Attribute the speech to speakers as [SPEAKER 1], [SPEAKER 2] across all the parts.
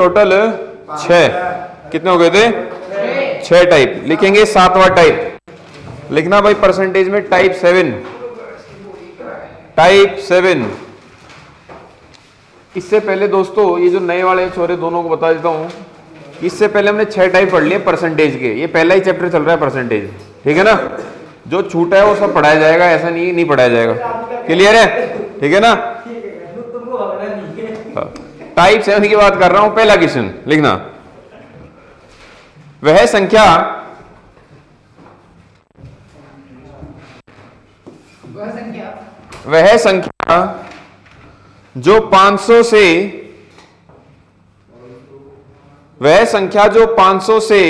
[SPEAKER 1] Total 6, कितने हो गए थे? 6 टाइप। लिखेंगे 7वां टाइप, लिखना भाई परसेंटेज में टाइप 7, टाइप 7। इससे पहले दोस्तों ये जो नए वाले छोरे दोनों को बता देता हूं, इससे पहले हमने 6 टाइप पढ़ लिए परसेंटेज के, ये पहला ही चैप्टर चल रहा है परसेंटेज, ठीक है ना। जो छूटा है वो सब पढ़ाया जाएगा, ऐसा नहीं पढ़ाया जाएगा, क्लियर है, ठीक है ना। टाइप 7 की बात कर रहा हूं। पहला क्वेश्चन लिखना, वह संख्या जो 500 से, वह संख्या जो 500 से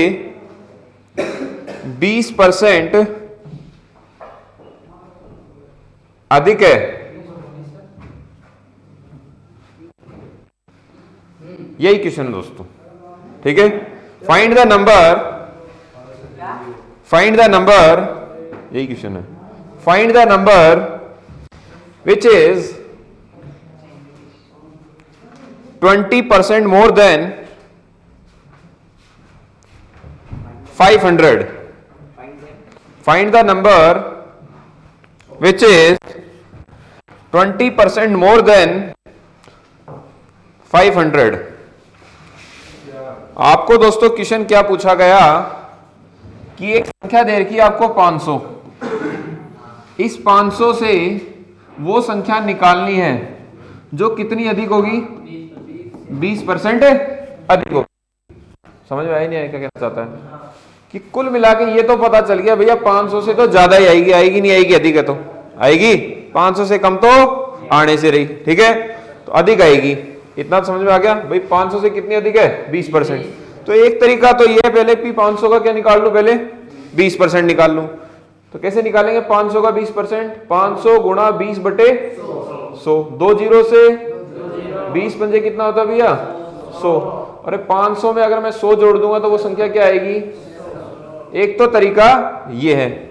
[SPEAKER 1] 20% अधिक है, यही क्वेश्चन दोस्तों, ठीक है। फाइंड द नंबर, यही क्वेश्चन है। Find the number which is 20% more than 500. Find the number which is 20% more than 500. आपको दोस्तों क्वेश्चन क्या पूछा गया कि एक संख्या दे रखी है आपको 500, इस 500 से वो संख्या निकालनी है जो कितनी अधिक होगी? 20% अधिक होगी। समझ में आया नहीं आया क्या कहना चाहता है? कि कुल मिला के ये तो पता चल गया भैया 500 से तो ज्यादा ही आएगी, आएगी नहीं आएगी, अधिक है तो आएगी, 500 से कम तो आने से रही, ठीक है, तो अधिक आएगी। इतना समझ में आ गया भाई? 500 से कितनी अधिक है? 20%। तो एक तरीका तो ये है, पहले 500 का क्या निकाल लूं, पहले 20% निकाल लूं। तो कैसे निकालेंगे 500 का 20%? 500 गुणा 20/100, 2 जीरो से 20 पंजे कितना होता है भैया? 100। अरे 500 में अगर मैं 100 जोड़ दूंगा तो वो संख्या क्या आएगी? एक तो तरीका ये है,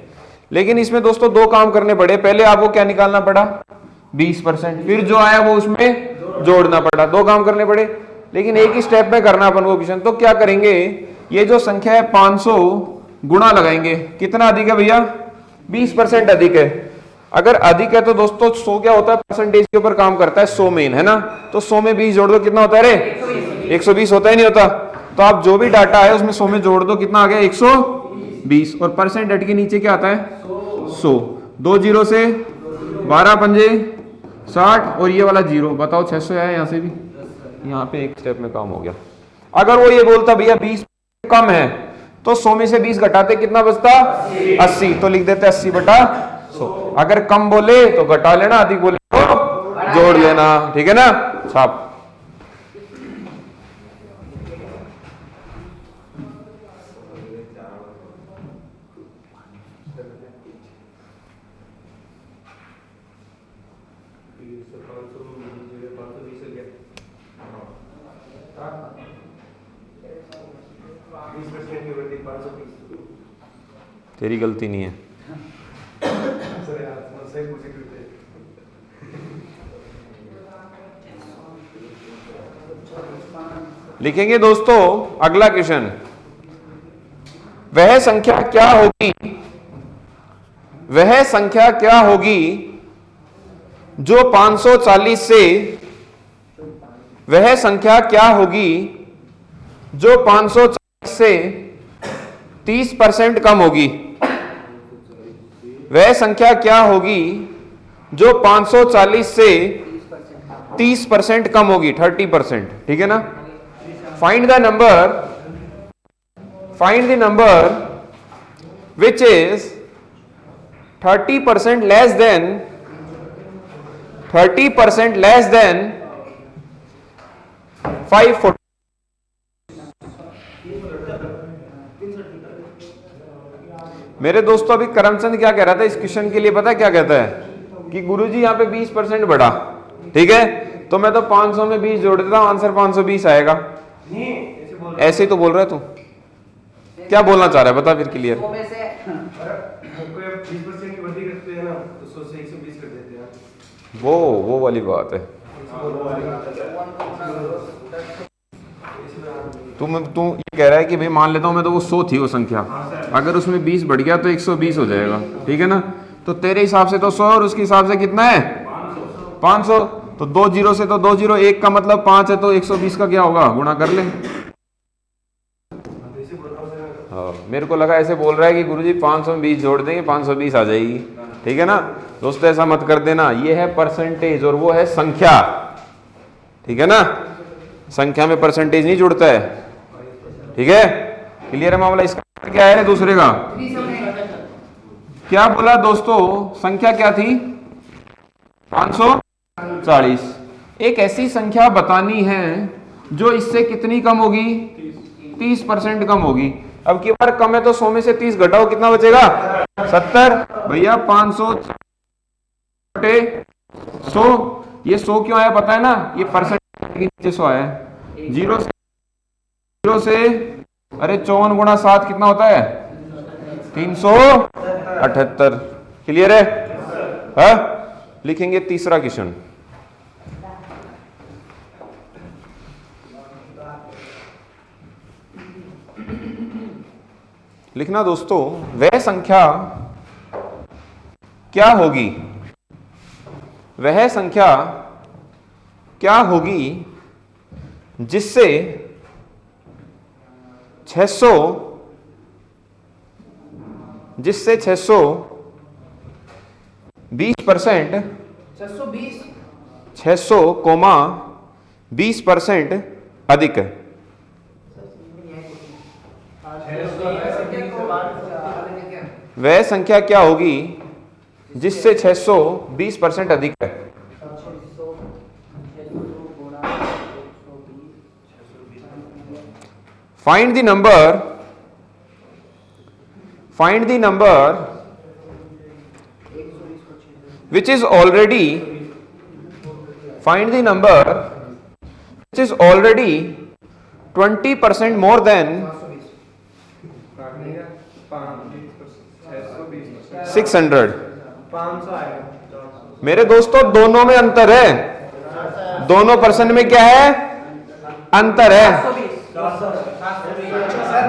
[SPEAKER 1] लेकिन इसमें दोस्तों 2 काम करने पड़े। पहले आपको क्या निकालना पड़ा? 20%, फिर जो आया वो उसमें जोड़ना पड़ा, 2 काम करने पड़े। लेकिन एक ही स्टेप में करना अपन को क्वेश्चन। तो क्या करेंगे, ये जो संख्या है 500 गुणा लगाएंगे, कितना अधिक है भैया? 20% अधिक है। अगर अधिक है तो दोस्तों 100 क्या होता है? परसेंटेज के ऊपर काम करता है, 100 मेन है ना। तो 100 में 20 जोड़ दो, कितना होता है रे? 120 होता है, नहीं होता? तो आप जो भी डाटा है उसमें 100 में जोड़ दो, कितना आ गया? 120। और परसेंट हट के नीचे क्या आता है? 100। 2 जीरो से 12 पंजे 60, और ये वाला जीरो, बताओ 600 है यहाँ से भी, यहाँ पे एक स्टेप में काम हो गया। अगर वो ये बोलता भैया 20 कम है तो 100 में से 20 घटाते कितना बचता? 80। तो लिख देते 80/100। अगर कम बोले तो घटा लेना, अधिक बोले तो जोड़ लेना, ठीक है ना। छाप। तेरी गलती नहीं है। लिखेंगे दोस्तों अगला क्वेश्चन, वह संख्या क्या होगी, वह संख्या क्या होगी जो 540 से, वह संख्या क्या होगी जो 540 से 30% कम होगी? वह संख्या क्या होगी जो 540 से 30% कम होगी? 30%, ठीक है ना। Find the number which is 30% less than 540। मेरे दोस्तों अभी करमचंद क्या कह रहा था इस क्वेश्चन के लिए, पता है क्या कहता है कि गुरुजी यहाँ पे 20% बढ़ा, ठीक है, तो मैं तो 500 में 20 जोड़ देता हूं, आंसर 520 आएगा। ऐसे ही तो बोल रहा है तू, क्या बोलना चाह रहा है बता फिर क्लियर। वो वाली बात है। तू ये कह रहा है कि भाई मान लेता हूं मैं तो वो 100 थी वो संख्या, अगर उसमें 20 बढ़ गया तो 120 हो जाएगा, ठीक है ना। तो तेरे हिसाब से तो 100 और उसके हिसाब से कितना है 500। तो 2 जीरो से तो 2 जीरो, एक का मतलब 5 है, तो 120 का क्या होगा, गुणा कर ले। हाँ, मेरे को लगा ऐसे बोल रहा है कि गुरुजी 500 में 20 जोड़ देंगे 520 आ जाएगी, ठीक है ना। दोस्तों ऐसा मत कर देना, ये है परसेंटेज और वो है संख्या, ठीक है ना। संख्या में परसेंटेज नहीं जुड़ता है, ठीक है। क्लियर है मामला। इसका क्या है दूसरे का, क्या बोला दोस्तों, संख्या क्या थी 540। एक ऐसी संख्या बतानी है जो इससे कितनी कम होगी, 30% कम होगी। अब की बार कम है तो 100 में से 30 घटाओ, कितना बचेगा 70। भैया 500 बटे 100, ये 100 क्यों आया पता है ना, ये परसेंट के नीचे 100 आया है। जीरो से अरे 54 गुणा 7 कितना होता है 378। क्लियर है, हाँ? लिखेंगे तीसरा क्वेश्चन। लिखना दोस्तों, वह संख्या क्या होगी, वह संख्या क्या होगी जिससे 600 20% 600,20% अधिक है। वह संख्या क्या होगी जिससे 620% अधिक है। Find the number which is already 20% more than 600। मेरे दोस्तों दोनों में अंतर है, दोनों परसेंट में क्या है अंतर है।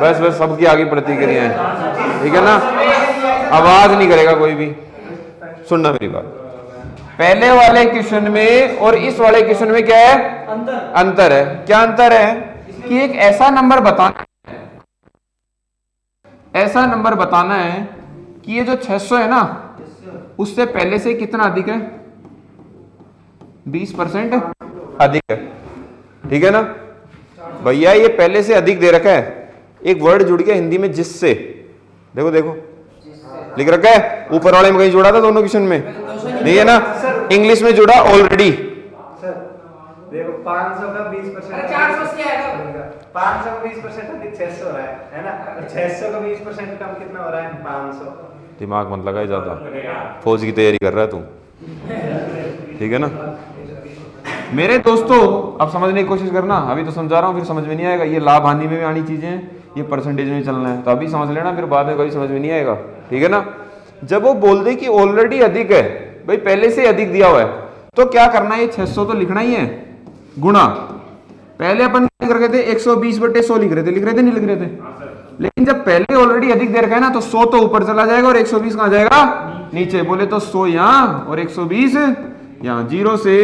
[SPEAKER 1] बस सबकी आगे प्रतिक्रिया है, ठीक है ना। आवाज नहीं करेगा कोई भी, सुनना मेरी बात। पहले वाले क्वेश्चन में और इस वाले क्वेश्चन में क्या है अंतर है। क्या अंतर है कि एक ऐसा नंबर बताना है कि ये जो 600 है ना उससे पहले से कितना अधिक है, 20% अधिक है, ठीक है ना। भैया ये पहले से अधिक दे रखा है, एक वर्ड जुड़ गया हिंदी में जिससे, देखो लिख रखा है, ऊपर वाले में कहीं जुड़ा था दोनों क्वेश्चन में नहीं है ना, इंग्लिश में जुड़ा ऑलरेडी।
[SPEAKER 2] देखो 500 का 20% 500 का 20% अधिक 600 हो रहा है ना। 600 का 20% कम कितना हो रहा है 500।
[SPEAKER 1] दिमाग मत लगाए ज्यादा, फौज की तैयारी कर रहा है तू, ठीक है ना। मेरे दोस्तों अब समझने की कोशिश करना, अभी तो समझा रहा हूं फिर समझ में नहीं आएगा। ये लाभ हानि में भी आनी चीजें हैं, ये परसेंटेज में चलना है, तो अभी समझ लेना, फिर बाद में कभी समझ में नहीं आएगा, ठीक है ना। जब वो बोल दे कि ऑलरेडी अधिक है, भाई पहले से अधिक दिया हुआ है, तो क्या करना है, ये 600 तो लिखना ही है गुणा। पहले अपन लिख रहे थे 120/100 लिख रहे थे नहीं लिख रहे थे, लेकिन जब पहले ऑलरेडी अधिक दे रखा है ना तो 100 तो ऊपर चला जाएगा और 120 कहां जाएगा नीचे। बोले तो 100 यहां और 120 यहां। 0 से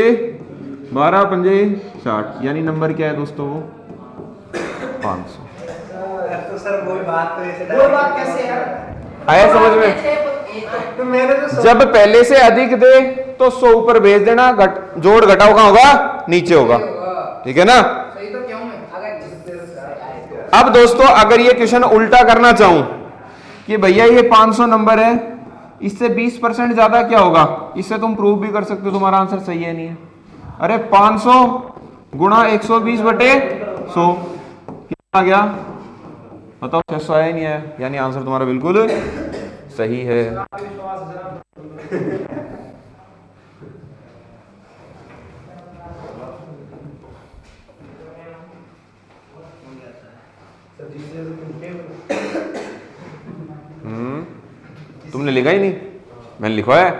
[SPEAKER 1] 12 पंजे 60, यानी नंबर क्या है दोस्तों 500।
[SPEAKER 2] तो सर वो बात कैसे है
[SPEAKER 1] आया समझ में।
[SPEAKER 2] तो मेरे तो
[SPEAKER 1] जब पहले से अधिक दे तो 100 ऊपर भेज देना, जोड़ घटाओ कहां होगा नीचे होगा, ठीक है ना। अब दोस्तों अगर ये क्वेश्चन उल्टा करना चाहूं कि भैया ये 500 नंबर है, इससे 20% ज्यादा क्या होगा, इससे तुम प्रूव भी कर सकते हो तुम्हारा आंसर सही है नहीं है। अरे 500 गुणा 120/100 कितना आ गया बताओ, 600 आया ही नहीं आया, यानी आंसर तुम्हारा बिल्कुल सही है। तुमने लिखा ही नहीं, मैंने लिखवाया है।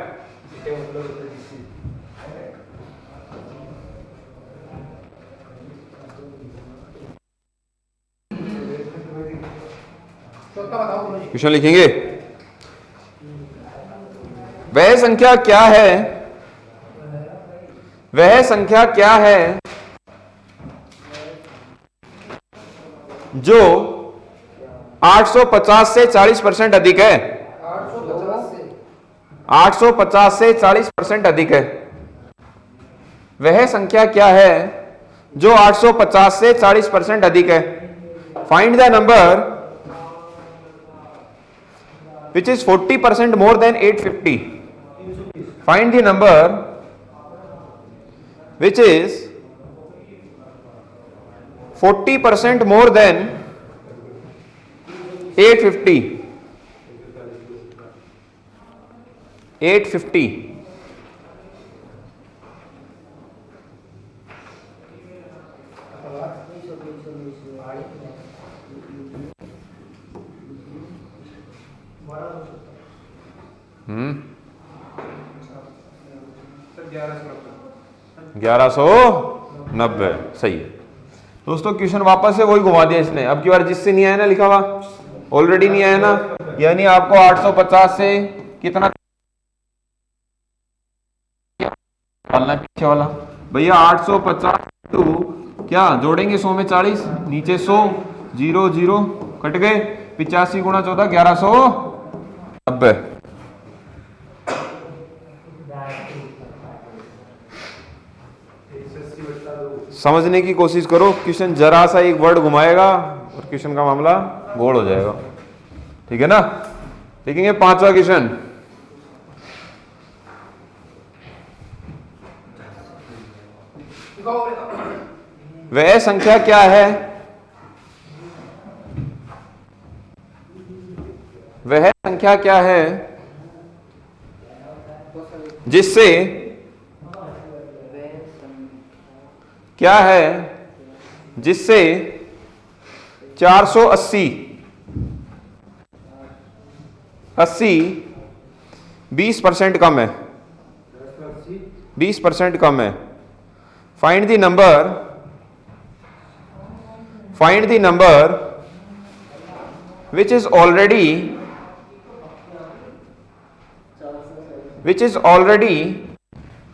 [SPEAKER 1] क्वेश्चन लिखेंगे, वह संख्या क्या है, वह संख्या क्या है जो 850 से 40% अधिक है, 850 से 40% अधिक है। वह संख्या क्या है जो 850 से 40% अधिक है। Find the number which is 40% more than 850. Find the number which is 40% more than 850. 850. हम्म 1190 सही है दोस्तों। क्वेश्चन वापस से वही घुमा दिया इसने। अब की बार जिससे नहीं आया ना लिखा हुआ, ऑलरेडी नहीं आया ना, यानी आपको 850 से कितना डालना है पीछे वाला भैया। 850 टू क्या जोड़ेंगे 100 में 40, नीचे 100, 0 0 कट गए, 85 गुणा 14 1190। समझने की कोशिश करो, क्वेश्चन जरा सा एक वर्ड घुमाएगा और क्वेश्चन का मामला गोल हो जाएगा। ठीक है ना। देखेंगे पांचवा क्वेश्चन। वह संख्या क्या है, वह संख्या क्या है जिससे क्या है जिससे 480 20% कम है, 20% कम है। Find the number which is already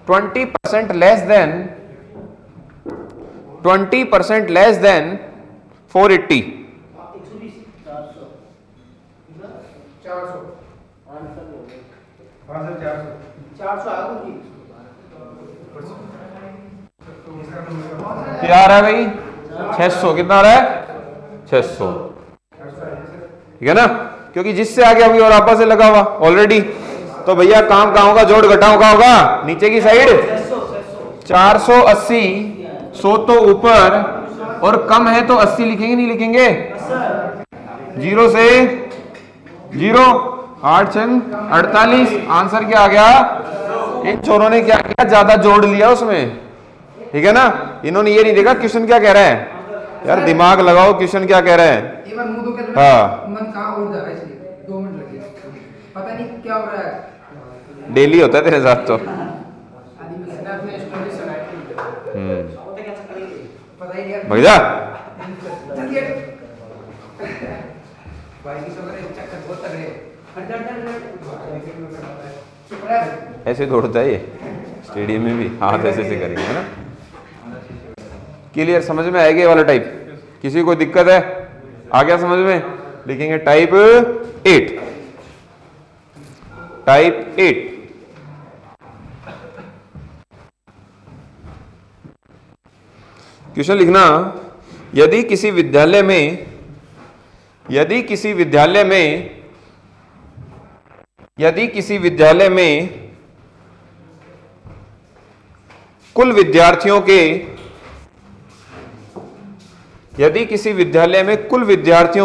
[SPEAKER 1] 20% less than 480। क्या आ रहा है भाई 600, कितना आ रहा है 600, ठीक है ना, क्योंकि जिससे आगे अभी और आपस से लगा हुआ ऑलरेडी। तो भैया काम कहां होगा, जोड़ घटाओ का होगा नीचे की साइड 480, 100 तो ऊपर और कम है तो 80 लिखेंगे नहीं लिखेंगे, 0 से 0 8 6 48। आंसर क्या आ गया, इन चोरों ने क्या किया, ज्यादा जोड़ लिया उसमें। ठीक है ना, इन्होंने ये नहीं देखा क्वेश्चन क्या कह रहा है। यार दिमाग लगाओ, क्वेश्चन क्या कह रहा है। हाँ
[SPEAKER 3] मन कहाँ उड़ जा रहा है, इसलिए 2 मिनट लगे, पता नहीं क्या हो रहा है।
[SPEAKER 1] डेली होता है तेरे साथ तो। भाग जा ऐसे दौड़ता है ये स्टेडियम में भी, हाथ ऐसे से करेंगे है ना। क्लियर, समझ में आएगा ये वाला टाइप। किसी को दिक्कत है, आ गया समझ में, लिखेंगे टाइप 8। टाइप 8 क्वेश्चन लिखना, यदि किसी विद्यालय में कुल विद्यार्थियों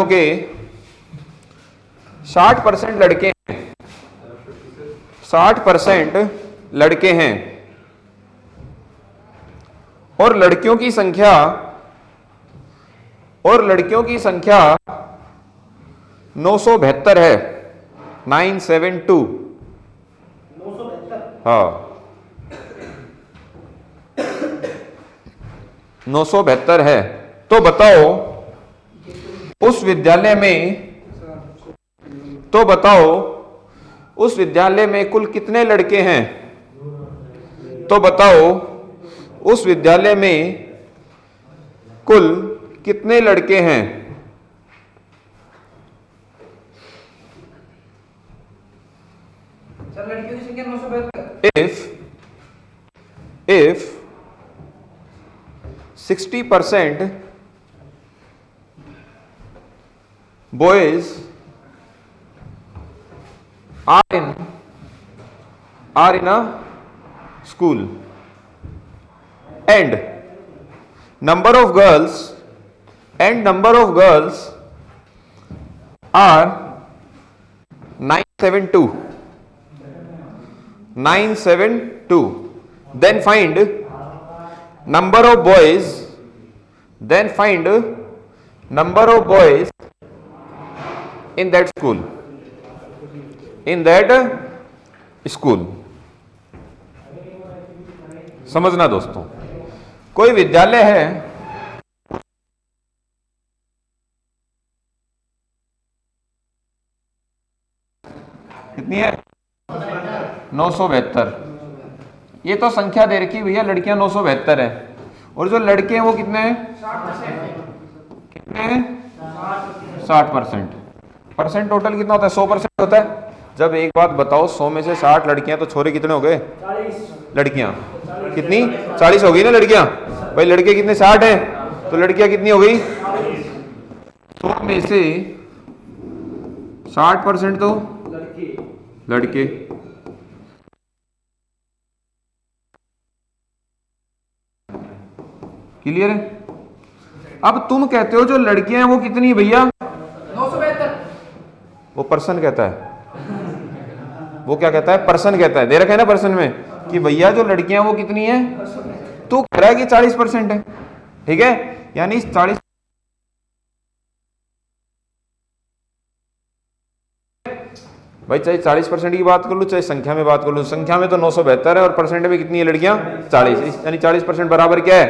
[SPEAKER 1] के 60% लड़के हैं, 60% लड़के हैं और लड़कियों की संख्या 972 है, 972। हाँ 972 है। तो बताओ उस विद्यालय में तो बताओ उस विद्यालय में कुल कितने लड़के हैं? तो बताओ उस विद्यालय में कुल कितने लड़के हैं?
[SPEAKER 3] सर लड़कियों की संख्या 972।
[SPEAKER 1] If 60% boys are in a school and number of girls are 972, then find number of boys in that school. समझना दोस्तों, कोई विद्यालय है, कितनी है? 972। ये तो संख्या दे रखी भैया, लड़कियां 972 है, और जो लड़के हैं वो कितने हैं? 60%। परसेंट टोटल कितना होता है? 100% होता है। जब एक बात बताओ, 100 में से 60 लड़कियां, तो छोरे कितने हो गए? 40 लड़कियां। कितनी? 40 हो गई ना लड़कियां। भाई लड़के कितने? 60 हैं, तो लड़कियां कितनी हो गई? 100 में से 60% तो लड़के। क्लियर है? अब तुम कहते हो जो लड़कियां हैं वो कितनी भैया?
[SPEAKER 3] 972।
[SPEAKER 1] वो पर्सन कहता है, वो क्या कहता है? पर्सन कहता है। दे रखा है ना पर्सन में कि भैया जो लड़कियां वो कितनी है? तू कह रहा है कि 40% है, ठीक है? यानी 40 भाई, चाहे 40% की बात कर लो, चाहे संख्या में बात कर लो, संख्या में तो 972 है और परसेंट में कितनी है लड़कियां? 40। यानी 40% बराबर क्या है?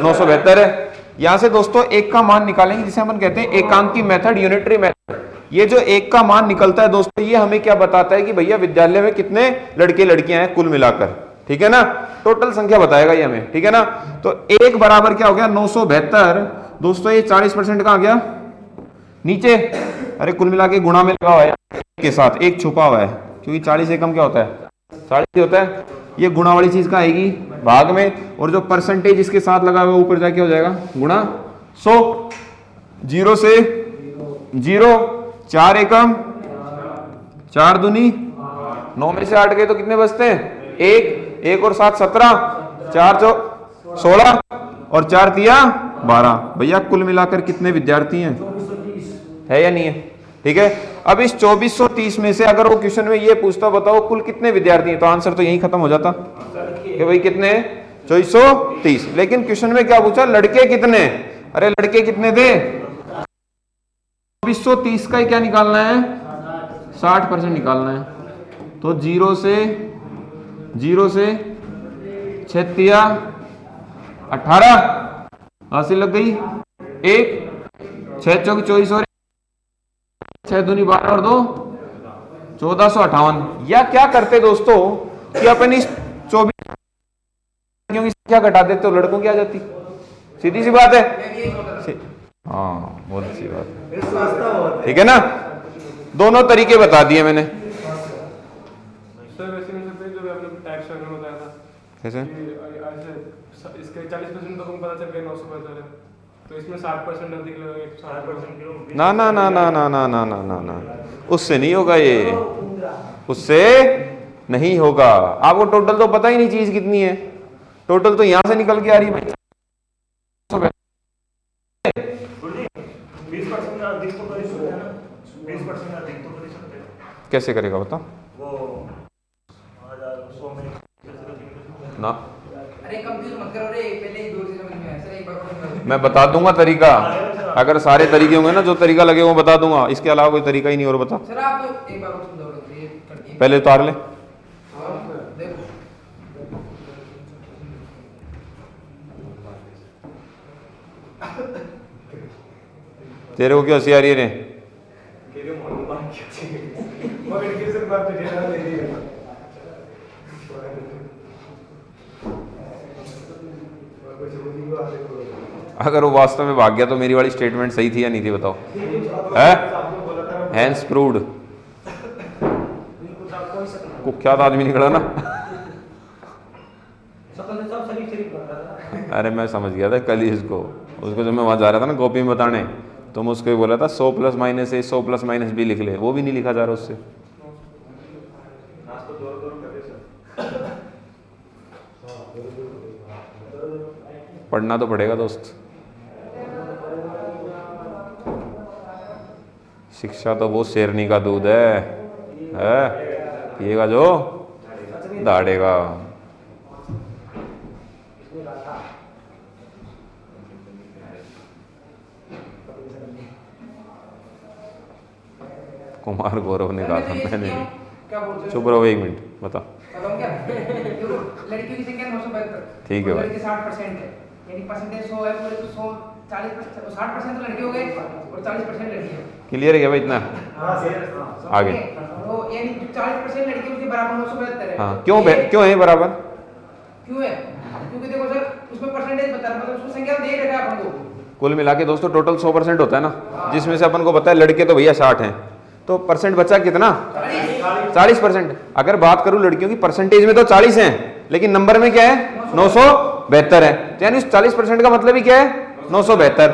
[SPEAKER 1] 972 है। यहां से दोस्तों एक का मान निकालेंगे, जिसे हम कहते हैं एकांकी मेथड, यूनिटरी मेथड। ये जो एक का मान निकलता है दोस्तों, ये हमें क्या बताता है कि भैया विद्यालय में कितने लड़के लड़कियां हैं कुल मिलाकर, ठीक है ना? टोटल संख्या बताएगा ये हमें, ठीक है ना? तो एक बराबर क्या हो गया? 972। दोस्तों ये 40% का आ गया नीचे, अरे कुल मिला के गुणा में लगा हुआ है के साथ, एक छुपा हुआ है, क्योंकि 40 एकम क्या होता है? 40 होता है। ये गुणा वाली चीज का आएगी भाग में, और जो परसेंटेज इसके साथ लगा हुआ है ऊपर जाके हो जाएगा गुणा 100। 0 से 0, 4 एकम 4 दूनी 9 में से 8 गए तो कितने बचते हैं? 1 और 7 17, 4 16 और 4 तिया 12। भैया कुल मिलाकर कितने विद्यार्थी हैं? है या नहीं है? ठीक है। अब इस 2430 में से अगर वो क्वेश्चन में ये पूछता बताओ कुल कितने विद्यार्थी हैं, तो आंसर तो यही खत्म हो जाता कि भाई कितने? 2430। लेकिन क्वेश्चन में क्या पूछा? लड़के कितने? अरे लड़के कितने थे? 2430 का ही क्या निकालना है? 60% निकालना है। तो 0 से 6 तिया 18, हासिल लग गई 1, 6 चौक 24 और 6 दूनी 12 और 2 1458। या क्या करते दोस्तों कि अपन इस 24 लड़कियों की संख्या घटा देते तो लड़कों की आ जाती। सीधी सी बात है। हाँ बहुत अच्छी बात है, ठीक है ना? दोनों तरीके बता दिए मैंने। कैसे?
[SPEAKER 4] इसके 40% तो पता चल गया 972 है, तो इसमें 60% अधिक लगेगा। 60%
[SPEAKER 1] ना ना ना ना ना ना ना ना ना ना, उससे नहीं होगा, ये उससे नहीं होगा। आपको टोटल तो पता ही नहीं चीज कितनी है, टोटल तो यहां से निकल के आ रही है भाई।
[SPEAKER 5] 20% अधिक तो कर सकते हैं ना, 20% अधिक तो कर सकते हैं।
[SPEAKER 1] कैसे करेगा बता?
[SPEAKER 5] वो 100 में
[SPEAKER 1] ना,
[SPEAKER 3] अरे कंफ्यूज मत करो रे, पहले ही दूर से समझ में आया सर, एक बार और
[SPEAKER 1] मैं बता दूंगा तरीका। अगर सारे तरीके होंगे ना, जो तरीका लगे वो बता दूंगा, इसके अलावा कोई तरीका ही नहीं। और बता,
[SPEAKER 3] सर आप तो एक बार और समझाओ ये करके
[SPEAKER 1] पहले उतार ले।
[SPEAKER 3] देखो
[SPEAKER 1] तेरे को क्या हंसी आ रही है रे?
[SPEAKER 4] के लिए मोहन बात
[SPEAKER 2] मल्टीप्लिकेशन बार तो डेटा ले लिया।
[SPEAKER 1] अगर वो वास्तव में भाग गया तो मेरी वाली स्टेटमेंट सही थी या नहीं थी बताओ? है हैंस प्रूव्ड, कुख्यात आदमी निकला ना। अरे मैं समझ गया था कल ही इसको, उसको जब मैं वहां जा रहा था ना कॉपी में बताने, तो मैं उसको ही बोला था 100 प्लस माइनस ए 100 प्लस माइनस बी लिख ले, वो भी नहीं लिखा जा रहा उससे। पढ़ना तो पड़ेगा दोस्त, शिक्षा तो वो शेरनी का दूध है पिएगा जो दाड़ेगा। कुमार गौरव ने कहा था, मैंने
[SPEAKER 3] क्या बोलते हो?
[SPEAKER 1] चुप रहो 1 मिनट बता।
[SPEAKER 3] बताऊं क्या? देखो, लड़कियों की संख्या 972,
[SPEAKER 1] ठीक है भाई।
[SPEAKER 3] लड़के 60% है, यानी परसेंटेज 100 है, बोले तो 100 40% 60% तो लड़के हो गए और 40% लड़कियां।
[SPEAKER 1] क्लियर है क्या भाई इतना? आगे
[SPEAKER 3] तो यानी 40% लड़के उसके बराबर 972 है।
[SPEAKER 1] हाँ, क्यों है बराबर?
[SPEAKER 3] क्यों है? क्योंकि देखो सर, उसमें परसेंटेज बता रहा है, मतलब उसमें संख्या दे रखा है अपन को।
[SPEAKER 1] कुल मिला के दोस्तों टोटल 100% होता है ना, जिसमें से अपन को पता है लड़के तो भैया 60 हैं, तो परसेंट बचा कितना? 40%। अगर बात करूं लड़कियों की, परसेंटेज में तो 40 हैं, लेकिन नंबर में क्या है? 972 है, तो यानी 40% का मतलब ही क्या है? 972।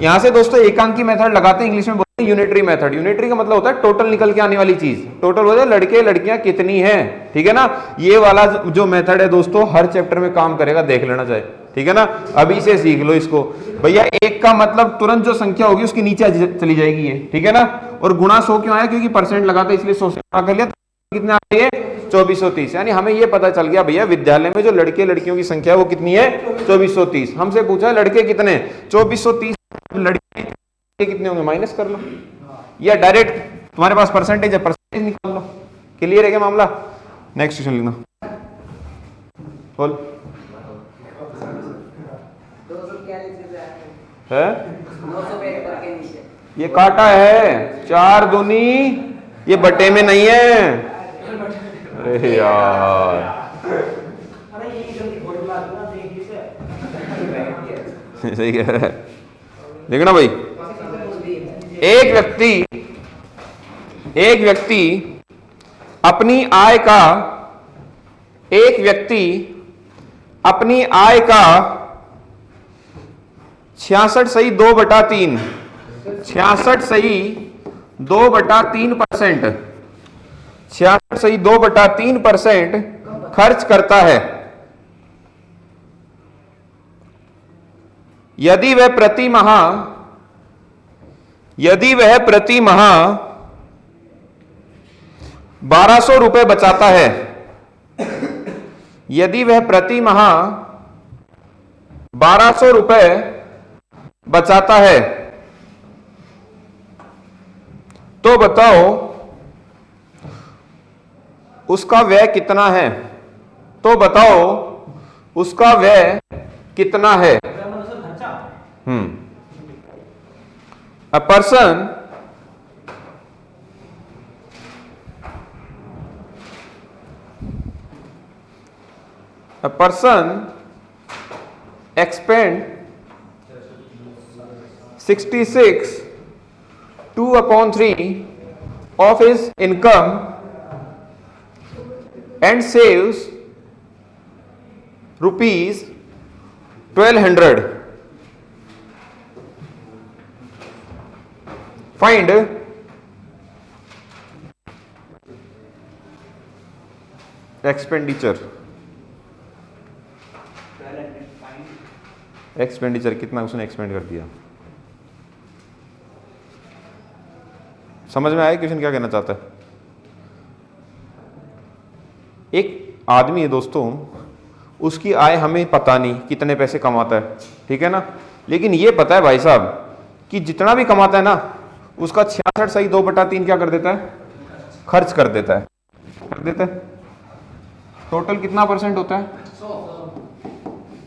[SPEAKER 1] यहां से दोस्तों एकांकी मेथड लगाते हैं, इंग्लिश में बोलते हैं यूनिटरी मेथड। यूनिटरी का मतलब होता है टोटल निकल के आने वाली चीज, टोटल हो जाए लड़के लड़कियां कितनी हैं, ठीक है ना। ये वाला जो मेथड है दोस्तों हर चैप्टर में काम करेगा, देख लेना चाहिए, ठीक है ना। अभी से सीख लो इसको भैया। एक का मतलब तुरंत जो संख्या होगी उसकी नीचे चली जाएगी ये, ठीक है ना। और गुणा 100 क्यों आया? क्योंकि परसेंट लगाता इसलिए 100 से गुणा कर लिया, कितना आ रही है? 2430। यानी हमें ये पता चल गया भैया विद्यालय में जो लड़के लड़कियों की संख्या है वो कितनी है? 2430। हमसे पूछा लड़के कितने? 2430। लड़के कितने होंगे? माइनस कर लो, या डायरेक्ट तुम्हारे पास परसेंटेज है, परसेंटेज निकाल लो। क्लियर है क्या मामला? नेक्स्ट क्वेश्चन लिखना। बोल है, ये काटा है 4 दूनी, ये बटे में नहीं है। अरे यार सही कह रहा है। देखना भाई, एक व्यक्ति अपनी आय का 66 सही 2/3 66 सही 2/3%, 66 सही 2/3% खर्च करता है। यदि वह प्रति माह 1200 रुपए बचाता है, यदि वह प्रति माह 1200 रुपए बचाता है, तो बताओ उसका व्यय कितना है? तो बताओ उसका व्यय कितना है? A person expend 66 2/3 of his income and saves rupees 1200. Find expenditure कितना उसने एक्सपेंड कर दिया। समझ में आया क्वेश्चन क्या कहना चाहता है? एक आदमी है दोस्तों, उसकी आय हमें पता नहीं कितने पैसे कमाता है, ठीक है ना, लेकिन ये पता है भाई साहब कि जितना भी कमाता है ना उसका 66 सही 2/3 क्या कर देता है? खर्च कर देता है, टोटल कितना परसेंट होता है?
[SPEAKER 3] 100।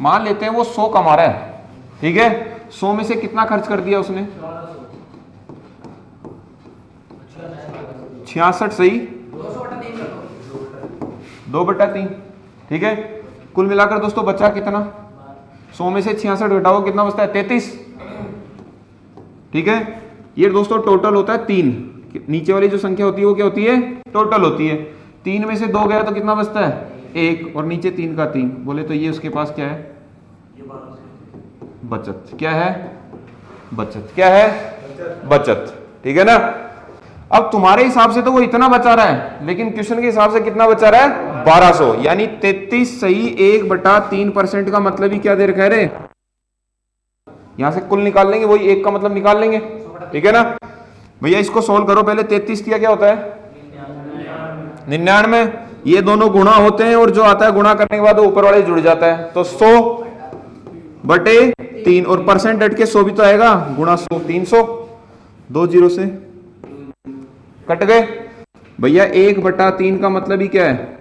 [SPEAKER 1] मान लेते हैं वो 100 कमा रहा है, ठीक है, 100 में से कितना खर्च कर दिया उसने? 66 सही
[SPEAKER 3] 200/3 कर दो।
[SPEAKER 1] 2/3, ठीक है। कुल मिलाकर दोस्तों बचा कितना? 100 में से 66 घटाओ कितना बचता है? 33, ठीक है। ये दोस्तों टोटल होता है 3, नीचे वाली जो संख्या होती है वो क्या होती है? टोटल होती है। 3 में से 2 गया तो कितना बचता है? 1, और नीचे 3 का 3, बोले तो ये उसके पास क्या है? बचत। क्या है? बचत। क्या है? बचत, ठीक है ना। अब तुम्हारे हिसाब से तो वो इतना बचा रहा है, लेकिन क्वेश्चन के हिसाब से कितना बचा रहा है? 1200, यानी 33 सही 1/3% का मतलब ही क्या दे रखा है रे? यहां से कुल निकाल लेंगे, वही 1 का मतलब निकाल लेंगे, ठीक है ना भैया। इसको सोल्व करो पहले। 33 किया क्या होता है? 99। ये दोनों गुणा होते हैं और जो आता है गुणा करने के बाद वो ऊपर वाले जुड़ जाता है, तो 100/3, और परसेंट हट के 100 भी तो आएगा, गुणा 100, 300, 2 0 से कट गए भैया। 1/3 का मतलब ही क्या है?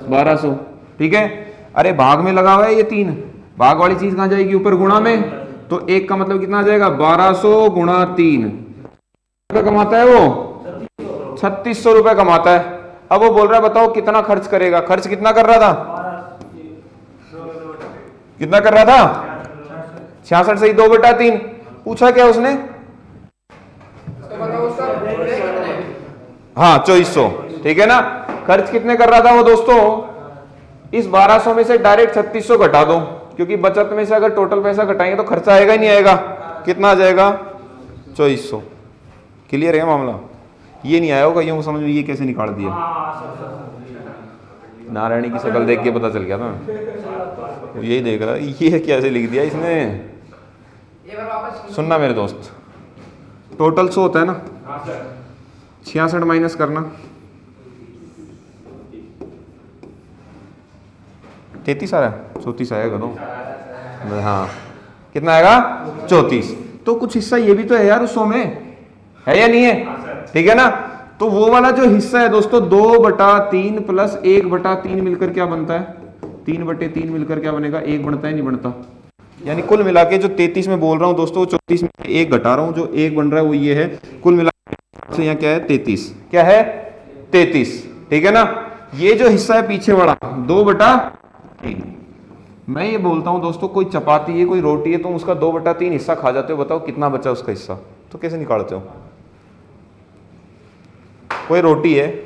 [SPEAKER 1] 1200, ठीक है। अरे भाग में लगा हुआ है ये 3, भाग वाली चीज कहां जाएगी? ऊपर गुणा में, तो 1 का मतलब कितना आ जाएगा? 1200 गुणा 3 कमाता है वो 3600 रुपए कमाता है। अब वो बोल रहा है बताओ कितना खर्च करेगा? खर्च कितना कर रहा था? कितना कर रहा था? 66 सही 2/3। पूछा क्या उसने?
[SPEAKER 3] तो बताओ उसका व्यय कितना है?
[SPEAKER 1] हाँ 2400, ठीक है ना। खर्च कितने कर रहा था वो दोस्तों? इस 1200 में से डायरेक्ट 3600 घटा दो, क्योंकि बचत में से अगर टोटल पैसा घटाएंगे तो खर्चा आएगा ही नहीं आएगा। कितना आ जाएगा? 2400। क्लियर है मामला? ये नहीं आया होगा, यूं समझ में ये कैसे निकाल दिया? नारायणी की शक्ल देख के पता चल गया था, यही देख रहा ये कैसे लिख दिया इसने।
[SPEAKER 3] एक बार वापस
[SPEAKER 1] सुनना मेरे दोस्त, टोटल 100 होता है ना, 66 माइनस करना, 33 आ रहा है, 34 आएगा तो हाँ कितना आएगा? 34। तो कुछ हिस्सा ये भी तो है यार उस 100 में, है या नहीं है? ठीक है ना। तो वो वाला जो हिस्सा है दोस्तों 2/3 प्लस 1/3 मिलकर क्या बनता है? 3/3 मिलकर क्या बनेगा? 1 बनता है, नहीं बनता? यानी कुल मिला के जो 33 में बोल रहा हूँ दोस्तों, 34 में 1 घटा रहा हूँ, जो 1 बन रहा है वो ये है। कुल मिला के यहाँ क्या है? 33। क्या है? 33, ठीक है ना। ये जो हिस्सा है पीछे वाला 2/3, मैं ये बोलता हूँ दोस्तों कोई चपाती है, कोई रोटी है, तुम उसका 2/3 हिस्सा खा जाते हो, बताओ कितना बचा उसका हिस्सा? तो कैसे निकालते हो? कोई रोटी है,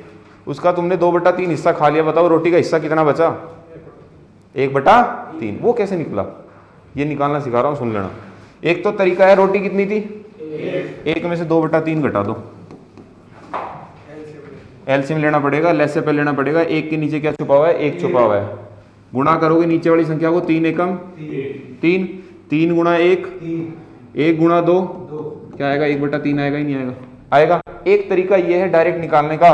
[SPEAKER 1] उसका तुमने 2/3 हिस्सा खा लिया, बताओ रोटी का हिस्सा कितना बचा? 1/3। वो कैसे निकला? ये निकालना सिखा रहा हूं, सुन लेना। एक तो तरीका है, रोटी कितनी थी? 1 में से 2/3 घटा दो, एलसीएम लेना पड़ेगा, लेस से पहले लेना पड़ेगा। 1 के नीचे क्या छुपा हुआ है? 1 छुपा हुआ है। गुणा करोगे नीचे वाली संख्या को, 3 एकम 3, 3 गुणा 1, 1 गुणा 2, क्या आएगा? 1/3 आएगा ही नहीं आएगा? आएगा। एक तरीका यह है डायरेक्ट निकालने का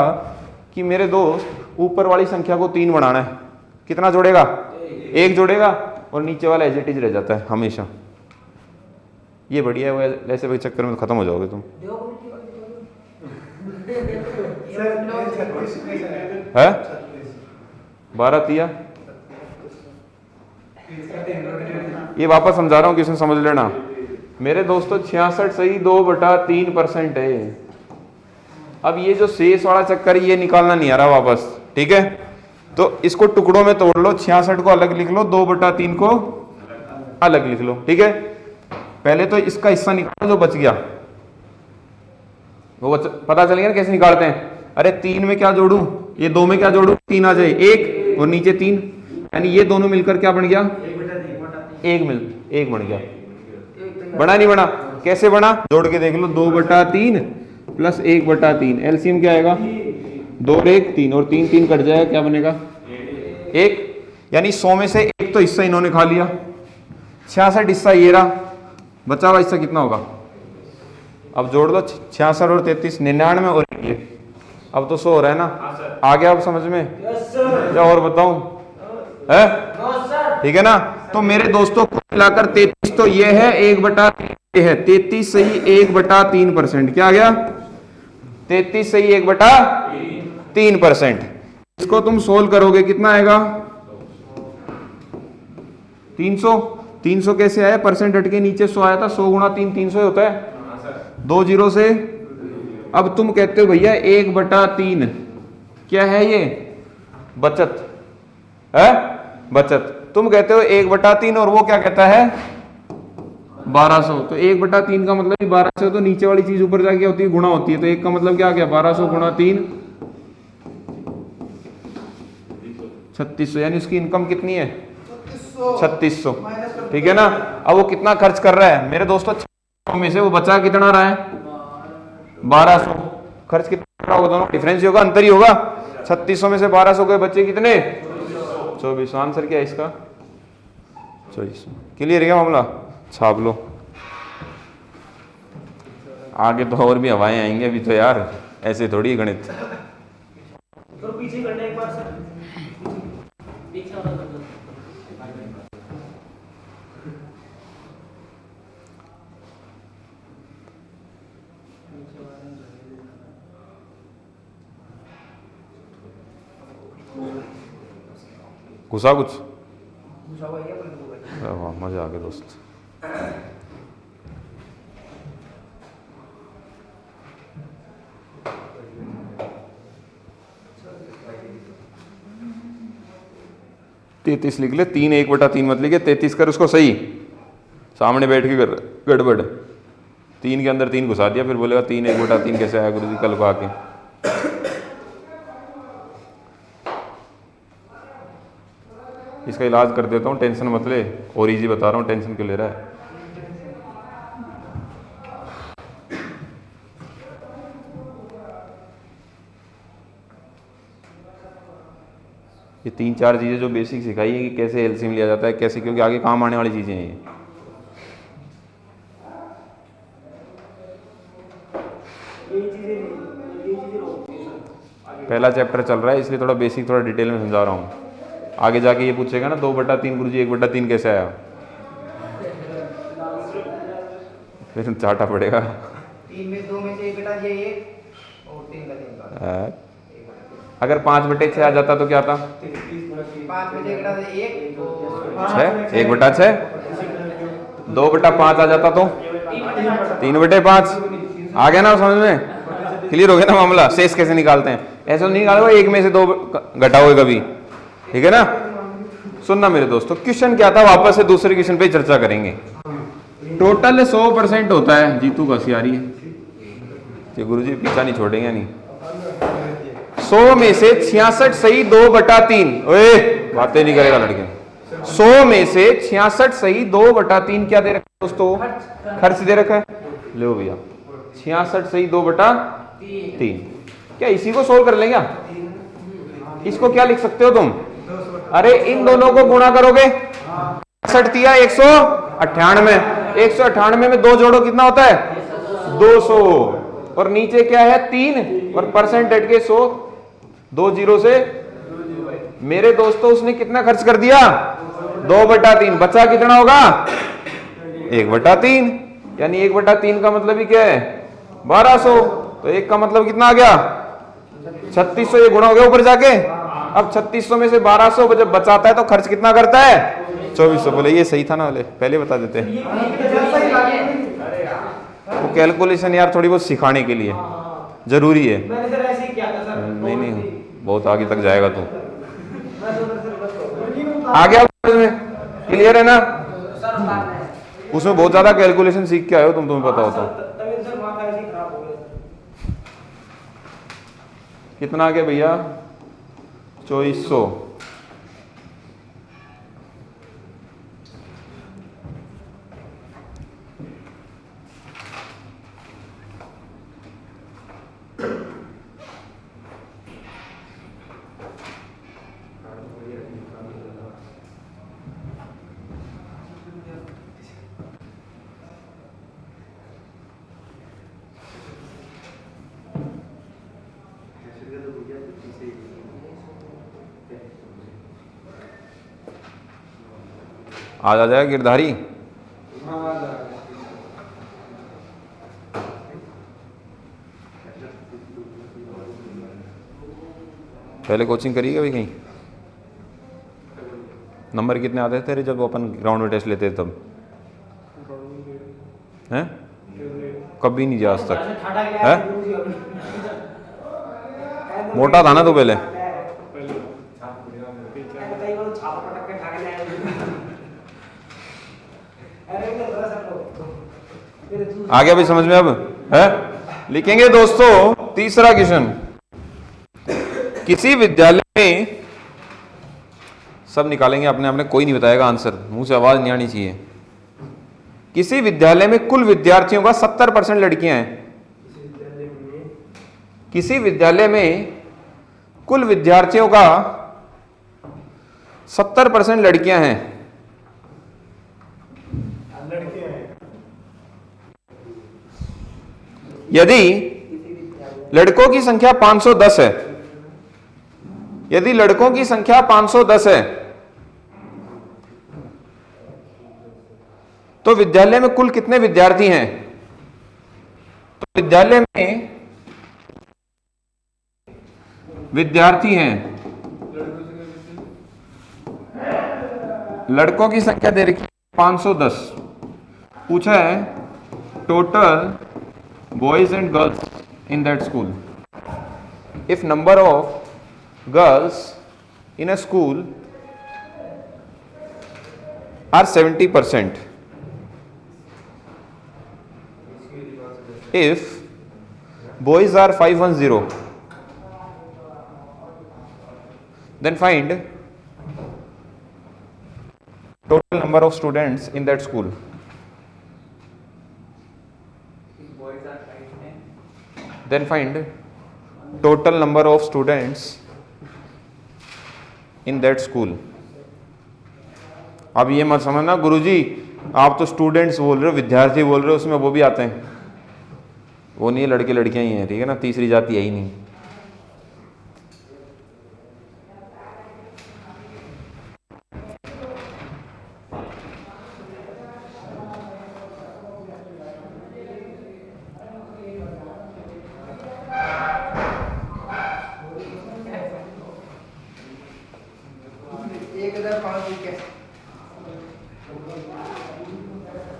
[SPEAKER 1] कि मेरे दोस्त ऊपर वाली संख्या को 3 बनाना है, कितना जोड़ेगा? 1 जोड़ेगा, और नीचे वाला एज इट इज रह जाता है हमेशा। ये बढ़िया है, ऐसे भाई चक्कर में खत्म हो जाओगे तुम। है 12 ये वापस समझा रहा हूं, किसी समझ लेना मेरे दोस्तों। 66 सही 2/3% है। अब ये जो शेष वाला चक्कर ये निकालना नहीं आ रहा वापस, ठीक है। तो इसको टुकड़ों में तोड़ लो, 66 को अलग लिख लो, 2/3 को अलग लिख लो, ठीक है। पहले तो इसका हिस्सा निकालो जो बच गया, वो पता चल गया ना कैसे निकालते हैं। अरे 3 में क्या जोड़ू? ये 2 में क्या जोड़ू? 3 आ जाए, 1 और नीचे 3, यानी ये दोनों मिलकर क्या बन गया? 1 बन गया। बना नहीं बना? कैसे बना? जोड़ के देख लो, 2/3 प्लस 1/3, एलसीएम क्या आएगा? 2 और 1 3, और 3 3 कट जाएगा, क्या बनेगा? 1। यानी 100 में से 1 तो हिस्सा इन्होंने खा लिया, 66 हिस्सा ये रहा, बचा हुआ हिस्सा कितना होगा? अब जोड़ दो, 66 और 33 99 और ये, अब तो 100 हो रहा है ना? आ गया अब समझ में? क्या और बताऊं? है ठीक है ना। तो मेरे दोस्तों को मिलाकर 33 तो ये है, 1/3 है, 33 सही 1/3%। क्या आ गया? 33 सही 1/3%। इसको तुम सोल्व करोगे कितना आएगा? 300। 300 कैसे आया? परसेंट हट के नीचे 100 आया था, 100 गुणा 3 300 होता है, 2 0 से अब तुम कहते हो भैया 1/3 क्या है ये? बचत है, बचत। तुम कहते हो 1/3 और वो क्या कहता है 1200। तो 1/3 का मतलब 1200, तो नीचे वाली चीज ऊपर जाके होती है गुणा होती है, तो एक का मतलब क्या गया 1200 गुणा 3 3600, यानी उसकी इनकम कितनी है 3600। ठीक है ना। अब वो कितना खर्च कर रहा है मेरे दोस्तों, 600 में से वो बचा कितना रहा है 1200। खर्च कितना रहा होगा, दोनों डिफरेंस ही होगा, अंतर ही होगा। 3600 में से 1200 के बच्चे कितने 2400। आंसर क्या है इसका 2400। क्लियर है क्या मामला? छाप लो। आगे तो और भी हवाएं आएंगे अभी तो यार, ऐसे थोड़ी गणित।
[SPEAKER 5] तो पीछे करना एक बार सर।
[SPEAKER 3] पीछे वाला कर दो।
[SPEAKER 1] घुसा कुछ?
[SPEAKER 3] दूसरा हुआ ये बोल दो।
[SPEAKER 1] वाह मजा आ गया दोस्त। तैतीस लिख ले, 3 1/3 मत लिखे, 33 कर उसको सही, सामने बैठ के कर गड़बड़। 3 के अंदर 3 घुसा दिया, फिर बोलेगा 3 1/3 कैसे आया गुरु जी कल को आके। इसका इलाज कर देता हूँ, टेंशन मत ले, और इजी बता रहा हूँ, टेंशन क्यों ले रहा है। ये 3-4 चीज़ें जो बेसिक सिखाई है कि कैसे एलसीएम लिया जाता है, कैसे, क्योंकि आगे काम आने वाली चीज़ें हैं ये। पहला चैप्टर चल रहा है इसलिए थोड़ा बेसिक, थोड़ा डिटेल में समझा रहा हूँ। आगे जाके ये पूछेगा ना 2/3 गुरुजी 1/3 कैसे आया, फिर चाटा पड़ेगा।
[SPEAKER 3] 3 में 2 में से 1 घटा दिया 1 और 3 का 3 का।
[SPEAKER 1] अगर 5/6 आ जाता तो क्या था
[SPEAKER 3] 5 में से 1 घटा दिया 1 और
[SPEAKER 1] 6, 1/6। 2/5 आ जाता तो 3/5 आ गया ना समझ में? क्लियर हो गया ना मामला? शेष कैसे निकालते हैं, ऐसा नहीं निकालो 1 में से 2 घटाओगे कभी। ठीक है ना। सुनना मेरे दोस्तों, क्वेश्चन क्या था, वापस से दूसरे क्वेश्चन पे चर्चा करेंगे। टोटल 100% होता है, जीतू का सियारी है कि गुरुजी पीछा नहीं छोड़ेंगे नहीं। 100 में से 66 सही 2/3। ओए बातें नहीं करेगा लड़के। 100 में से 66 सही 2/3 क्या दे रखा है दोस्तों, खर्च दे रखा है। लो भैया 66 सही 2/3। क्या इसी को सोल्व कर लेंगे? इसको क्या लिख सकते हो तुम? अरे इन दोनों को गुणा करोगे, 66 दिया 198, 198 में 2 जोड़ो कितना होता है 200, और नीचे क्या है 3 और परसेंट हट के 100, 2 जीरो से। मेरे दोस्तों उसने कितना खर्च कर दिया 2/3, बचा कितना होगा 1/3, यानी 1/3 का मतलब ही क्या है 1200, तो 1 का मतलब कितना आ गया 3600, ये गुणा हो गया ऊपर जाके। अब 3600 में से 1200 जब बचाता है तो खर्च कितना करता है 2400। बोले ये सही था ना, बोले पहले बता देते हैं। वो कैलकुलेशन यार थोड़ी बहुत सिखाने के लिए जरूरी है। नहीं नहीं बहुत आगे तक जाएगा तू। आ गया क्लियर है ना? उसमें बहुत ज्यादा कैलकुलेशन सीख के आए हो तुम, तुम्हें पता होता। कितना आ गया भैया 2400। आज आ जाएगा गिरधारी। पहले कोचिंग करिएगा भाई कहीं? नंबर कितने आते थे तेरे जब अपन ग्राउंड में टेस्ट लेते थे तब हैं? कभी नहीं जा आज तक है। मोटा था ना तू पहले। आ गया भाई समझ में अब है। लिखेंगे दोस्तों तीसरा क्वेश्चन, किसी विद्यालय में, सब निकालेंगे अपने अपने, कोई नहीं बताएगा आंसर, मुंह से आवाज नहीं आनी चाहिए। किसी विद्यालय में कुल विद्यार्थियों का 70% लड़कियां हैं। किसी विद्यालय में कुल विद्यार्थियों का 70% लड़कियां हैं। यदि लड़कों की संख्या 510 है, यदि लड़कों की संख्या 510 है, तो विद्यालय में कुल कितने विद्यार्थी हैं? तो विद्यालय में विद्यार्थी हैं, लड़कों की संख्या दे रखी 510, पूछा है total boys and girls in that school. If number of girls in a school are 70%, if boys are 510, then find total number of students in that school. Then find total number of students in that school. अब ये मत समझना गुरुजी आप तो students बोल रहे हो, विद्यार्थी बोल रहे हो, उसमें वो भी आते हैं, वो नहीं है, लड़के लड़कियां ही हैं, ठीक है ना, तीसरी जाति है ही नहीं।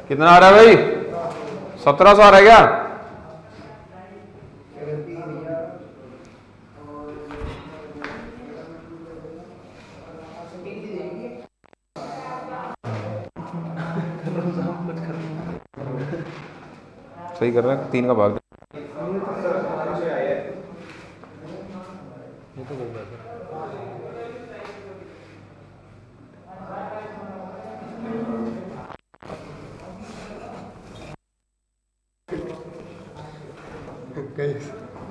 [SPEAKER 1] कितना आ रहा है भाई? 1700 आ रहा है क्या? सही कर रहा है, 3 का भाग।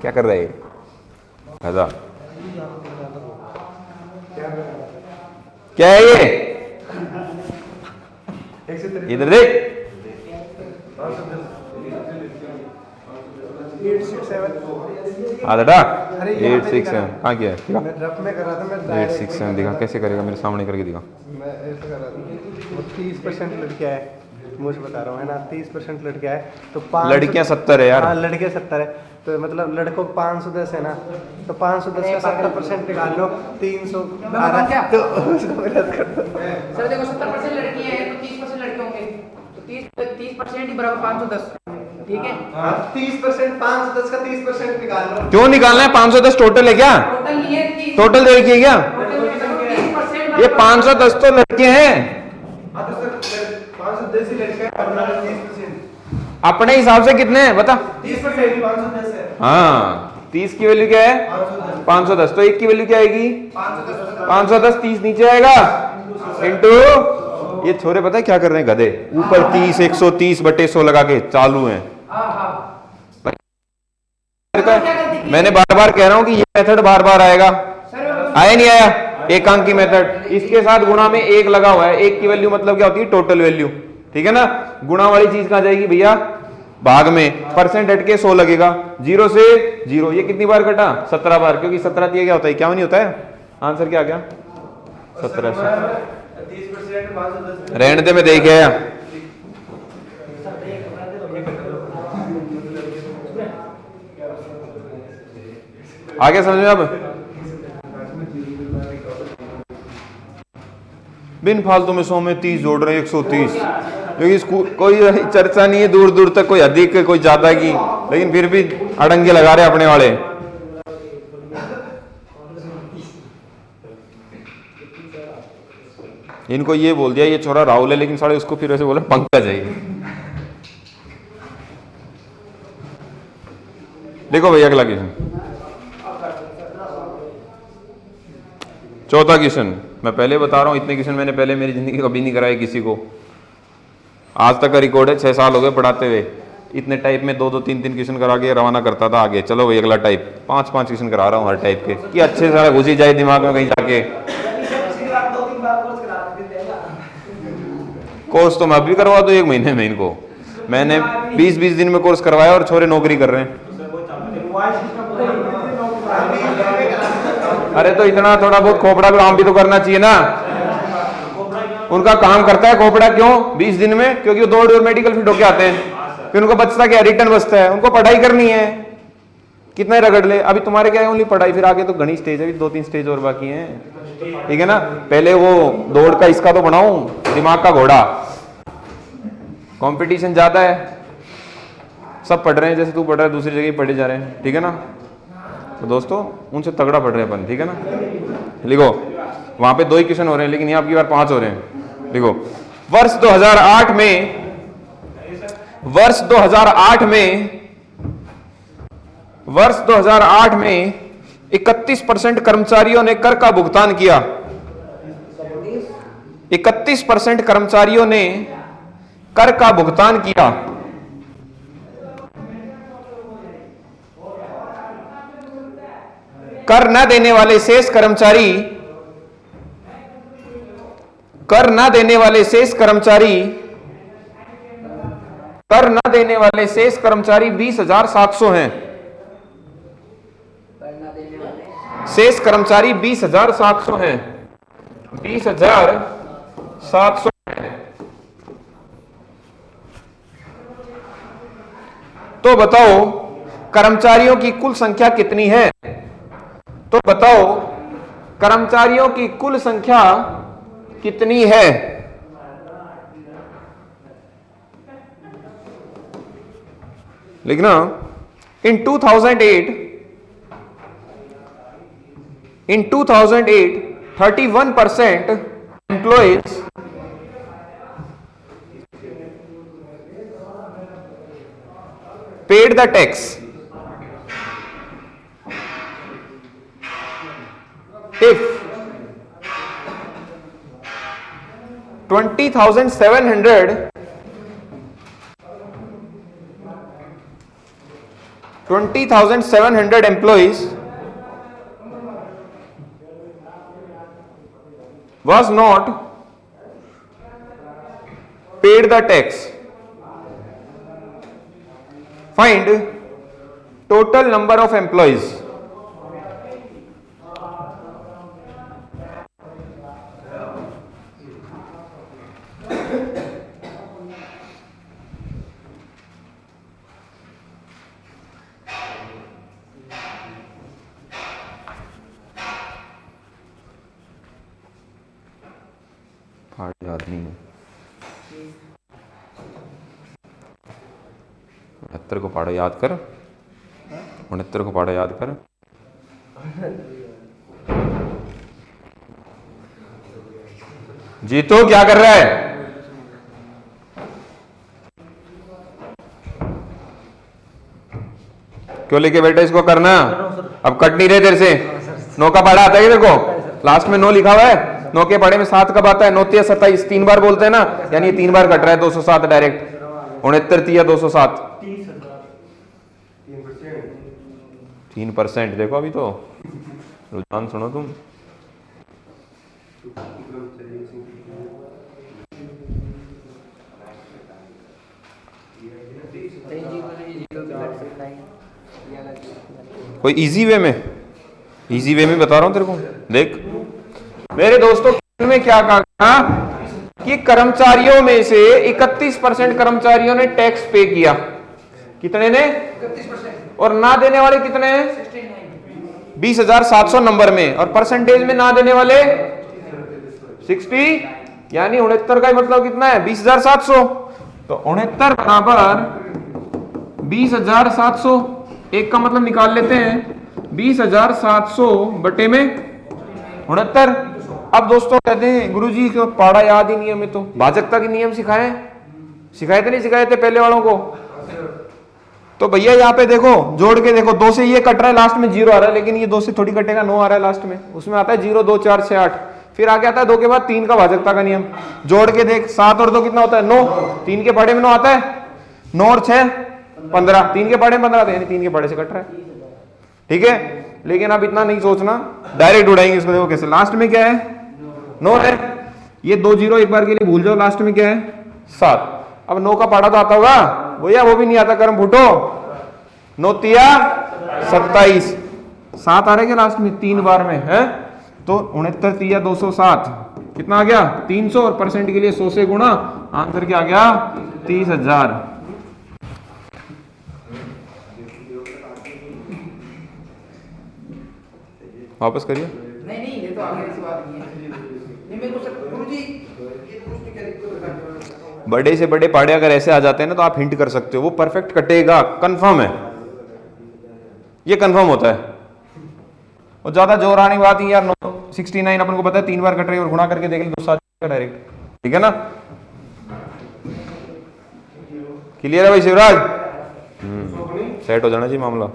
[SPEAKER 1] क्या कर रहा है ऐसा? क्या है ये? इधर देख।
[SPEAKER 2] 867
[SPEAKER 1] बेटा 867 हाँ क्या है?
[SPEAKER 2] मैं रफ में कर रहा था, मैं
[SPEAKER 1] 867 दिखा, कैसे करेगा? मेरे सामने करके दिखा।
[SPEAKER 2] मैं ऐसे कर रहा था। वो 30% लड़कियां है, मुझे बता रहा हूँ है ना, 30% लड़कियां है तो 500
[SPEAKER 1] लड़कियां 70 है यार।
[SPEAKER 2] हाँ लड़के 70 है, तो मतलब लड़कों 510 है ना, तो 510 का 70% निकाल लो, 300 आ रहा है, तो उसको गलत कर दो।
[SPEAKER 3] सर देखो 70% लड़कियां हैं तो 30% लड़के होंगे, तो 30% ही बराबर 510, ठीक है?
[SPEAKER 2] हाँ 30%, 510 का 30% निकाल लो।
[SPEAKER 1] क्यों निकालना है? 510 टोटल है क्या?
[SPEAKER 3] टोटल नहीं है 30,
[SPEAKER 1] टोटल दे रखी है क्या?
[SPEAKER 3] टोटल 30%।
[SPEAKER 1] ये 510 तो लड़के हैं,
[SPEAKER 2] हाँ तो सर 510 ही लड़के हैं, 30%।
[SPEAKER 1] अपने हिसाब से कितने हैं बता?
[SPEAKER 2] 30% 510 है।
[SPEAKER 1] हाँ 30 की वैल्यू क्या है? 510, तो 1 की वैल्यू क्या आएगी? 510, 30 नीचे आएगा इंटू, ये छोरे पता है क्या कर रहे हैं गधे, ऊपर 30 130/100 लगा के चालू हैं। मैंने बार बार कह रहा हूं कि ये मेथड बार बार आएगा, आया नहीं आया? एक अंक की मेथड, इसके साथ गुणा में 1 लगा हुआ है, 1 की वैल्यू मतलब क्या होती है? टोटल वैल्यू, ठीक है ना? गुणा वाली चीज कहां जाएगी भैया? भाग में, परसेंट हट के 100 लगेगा, 0 से 0, ये कितनी बार कटा? 17 बार, क्योंकि 17 दिया क्या होता है? क्या नहीं होता है? आंसर क्या आ गया? 17 से
[SPEAKER 2] 30% 510
[SPEAKER 1] रहने दे, मैं देख आया। आगे समझ में अब? बिन फालतू में 100 में 30 जोड़ रहे हैं, 130। क्योंकि कोई चर्चा नहीं है दूर दूर तक, कोई अधिक कोई ज्यादा की, लेकिन फिर भी अड़ंगे लगा रहे अपने वाले। इनको ये बोल दिया ये छोरा राहुल है, लेकिन साले उसको फिर ऐसे बोला पंकज है। देखो भैया अगला क्वेश्चन, चौथा क्वेश्चन। मैं पहले बता रहा हूं इतने क्वेश्चन मैंने पहले मेरी जिंदगी कभी नहीं कराए किसी को, आज तक का रिकॉर्ड है। 6 साल हो गए पढ़ाते हुए, इतने टाइप में 2-2 3-3 क्वेश्चन करा के रवाना करता था आगे। चलो भाई अगला टाइप, 5-5 क्वेश्चन करा रहा हूँ हर टाइप के, कि अच्छे से घुस ही जाए दिमाग में कहीं जाके। कोर्स तो मैं अभी करवा दूं 1 महीने में इनको। मैंने 20-20 दिन में कोर्स करवाया और छोरे नौकरी कर रहे हैं। अरे तो इतना थोड़ा बहुत खोपड़ा काम भी तो करना चाहिए ना। उनका काम करता है खोपड़ा क्यों 20 दिन में? क्योंकि वो दौड़ और मेडिकल फिट होके आते हैं, फिर उनको बचता क्या, रिटर्न बचता है। उनको पढ़ाई करनी है, कितना रगड़ ले। अभी तुम्हारे क्या है ओनली पढ़ाई, फिर आगे तो घनी स्टेज है, 2-3 स्टेज और बाकी हैं, ठीक है ना। पहले वो दौड़ का इसका तो बनाऊं दिमाग का घोड़ा। कंपटीशन ज्यादा है, सब पढ़ रहे हैं, जैसे तू पढ़ रहा है दूसरी जगह पढ़े जा रहे हैं, ठीक है ना। तो दोस्तों उनसे तगड़ा पढ़ रहे हैं अपन, ठीक है ना। लिखो वहां पे 2 ही क्वेश्चन हो रहे हैं, लेकिन यहाँ आपकी बार 5 हो रहे हैं। देखो वर्ष 2008 में 31% कर्मचारियों ने कर का भुगतान किया। 31% कर्मचारियों ने कर का भुगतान किया। कर न देने वाले शेष कर्मचारी 20,700 हैं। शेष कर्मचारी 20,700 हैं, 20,700 हैं। तो बताओ कर्मचारियों की कुल संख्या कितनी है? तो बताओ कर्मचारियों की कुल संख्या कितनी है? लिखना। In 2008 31% employees paid the tax. If 20,700 employees was not paid the tax, find total number of employees. याद नहीं है, 69 को पाड़ा याद कर, 69 को पाड़ा याद कर। जीतो क्या कर रहा है? क्यों लेके बैठे इसको करना? अब कट नहीं रहे तेरे से। 9 का पाड़ा आता है तेरे को? लास्ट में 9 लिखा हुआ है। 9 के पढ़े में 7 कब आता है? 9 3 27, 3 बार बोलते हैं ना, यानी ये 3 बार कट रहा है 207 डायरेक्ट। 69 3 207, 3%। देखो अभी तो रुझान सुनो तुम। कोई इजी वे में बता रहा हूं तेरे को। देख मेरे दोस्तों में क्या कहा कि कर्मचारियों में से 31% कर्मचारियों ने टैक्स पे किया। कितने ने?
[SPEAKER 3] 31%।
[SPEAKER 1] और ना देने वाले कितने हैं? 20,700 नंबर में। और परसेंटेज में ना देने वाले 60, यानी 69 का मतलब कितना है? 20,700। तो 69 बराबर 20,700। एक का मतलब निकाल लेते हैं, 20,700 बटे में 69। अब दोस्तों कहते हैं गुरुजी को पढ़ा याद ही नहीं है, हमें तो भाजकता के नियम सिखाए थे नहीं सिखाए थे पहले वालों को? तो भैया यहाँ पे देखो, जोड़ के देखो, 2 से ये कट रहा है, लास्ट में 0 आ रहा है, लेकिन ये 2 से थोड़ी कटेगा, 9 आ रहा है लास्ट में, उसमें आता है 0, 2, 4, 6, 8, फिर आगे आता है 2 के बाद 3 का भाजकता का नियम। जोड़ के देख, 7 और 2 कितना होता है? 9। 3 के पहाड़े में 9 आता है, 9 और 6 15, 3 के पहाड़े में 15 यानी 3 के पहाड़े से कट रहा है। ठीक है, लेकिन अब इतना नहीं सोचना, डायरेक्ट उड़ाएंगे इसको। देखो कैसे, लास्ट में क्या है? 9 है, ये 2 0 एक बार के लिए भूल जाओ, लास्ट में क्या है? 7। अब 9 का पहाड़ा तो आता होगा भैया, वो भी नहीं आता, कर्म फूटो। 9 तिया 27, 7 आ रहा है लास्ट में 3 बार में है, तो 69 तिया 207 कितना आ गया? 300, और परसेंट के लिए 100 से गुणा, आंसर क्या आ गया? 30,000। वापस करिए।
[SPEAKER 3] नहीं ये तो आगे ऐसी बात नहीं है। नहीं मेरे को गुरुजी ये तो कुछ नहीं कह रहे।
[SPEAKER 1] बड़े से बड़े पहाड़े अगर ऐसे आ जाते हैं ना, तो आप हिंट कर सकते हो वो परफेक्ट कटेगा, कंफर्म है, ये कंफर्म होता है। और ज्यादा जोर आने की बात ही यार, 69 अपन को पता है 3 बार कट रही है, और गुणा करके देख लो 2 डायरेक्ट। ठीक है ना? क्लियर है भाई शिवराज? सेट हो जाना चाहिए मामला।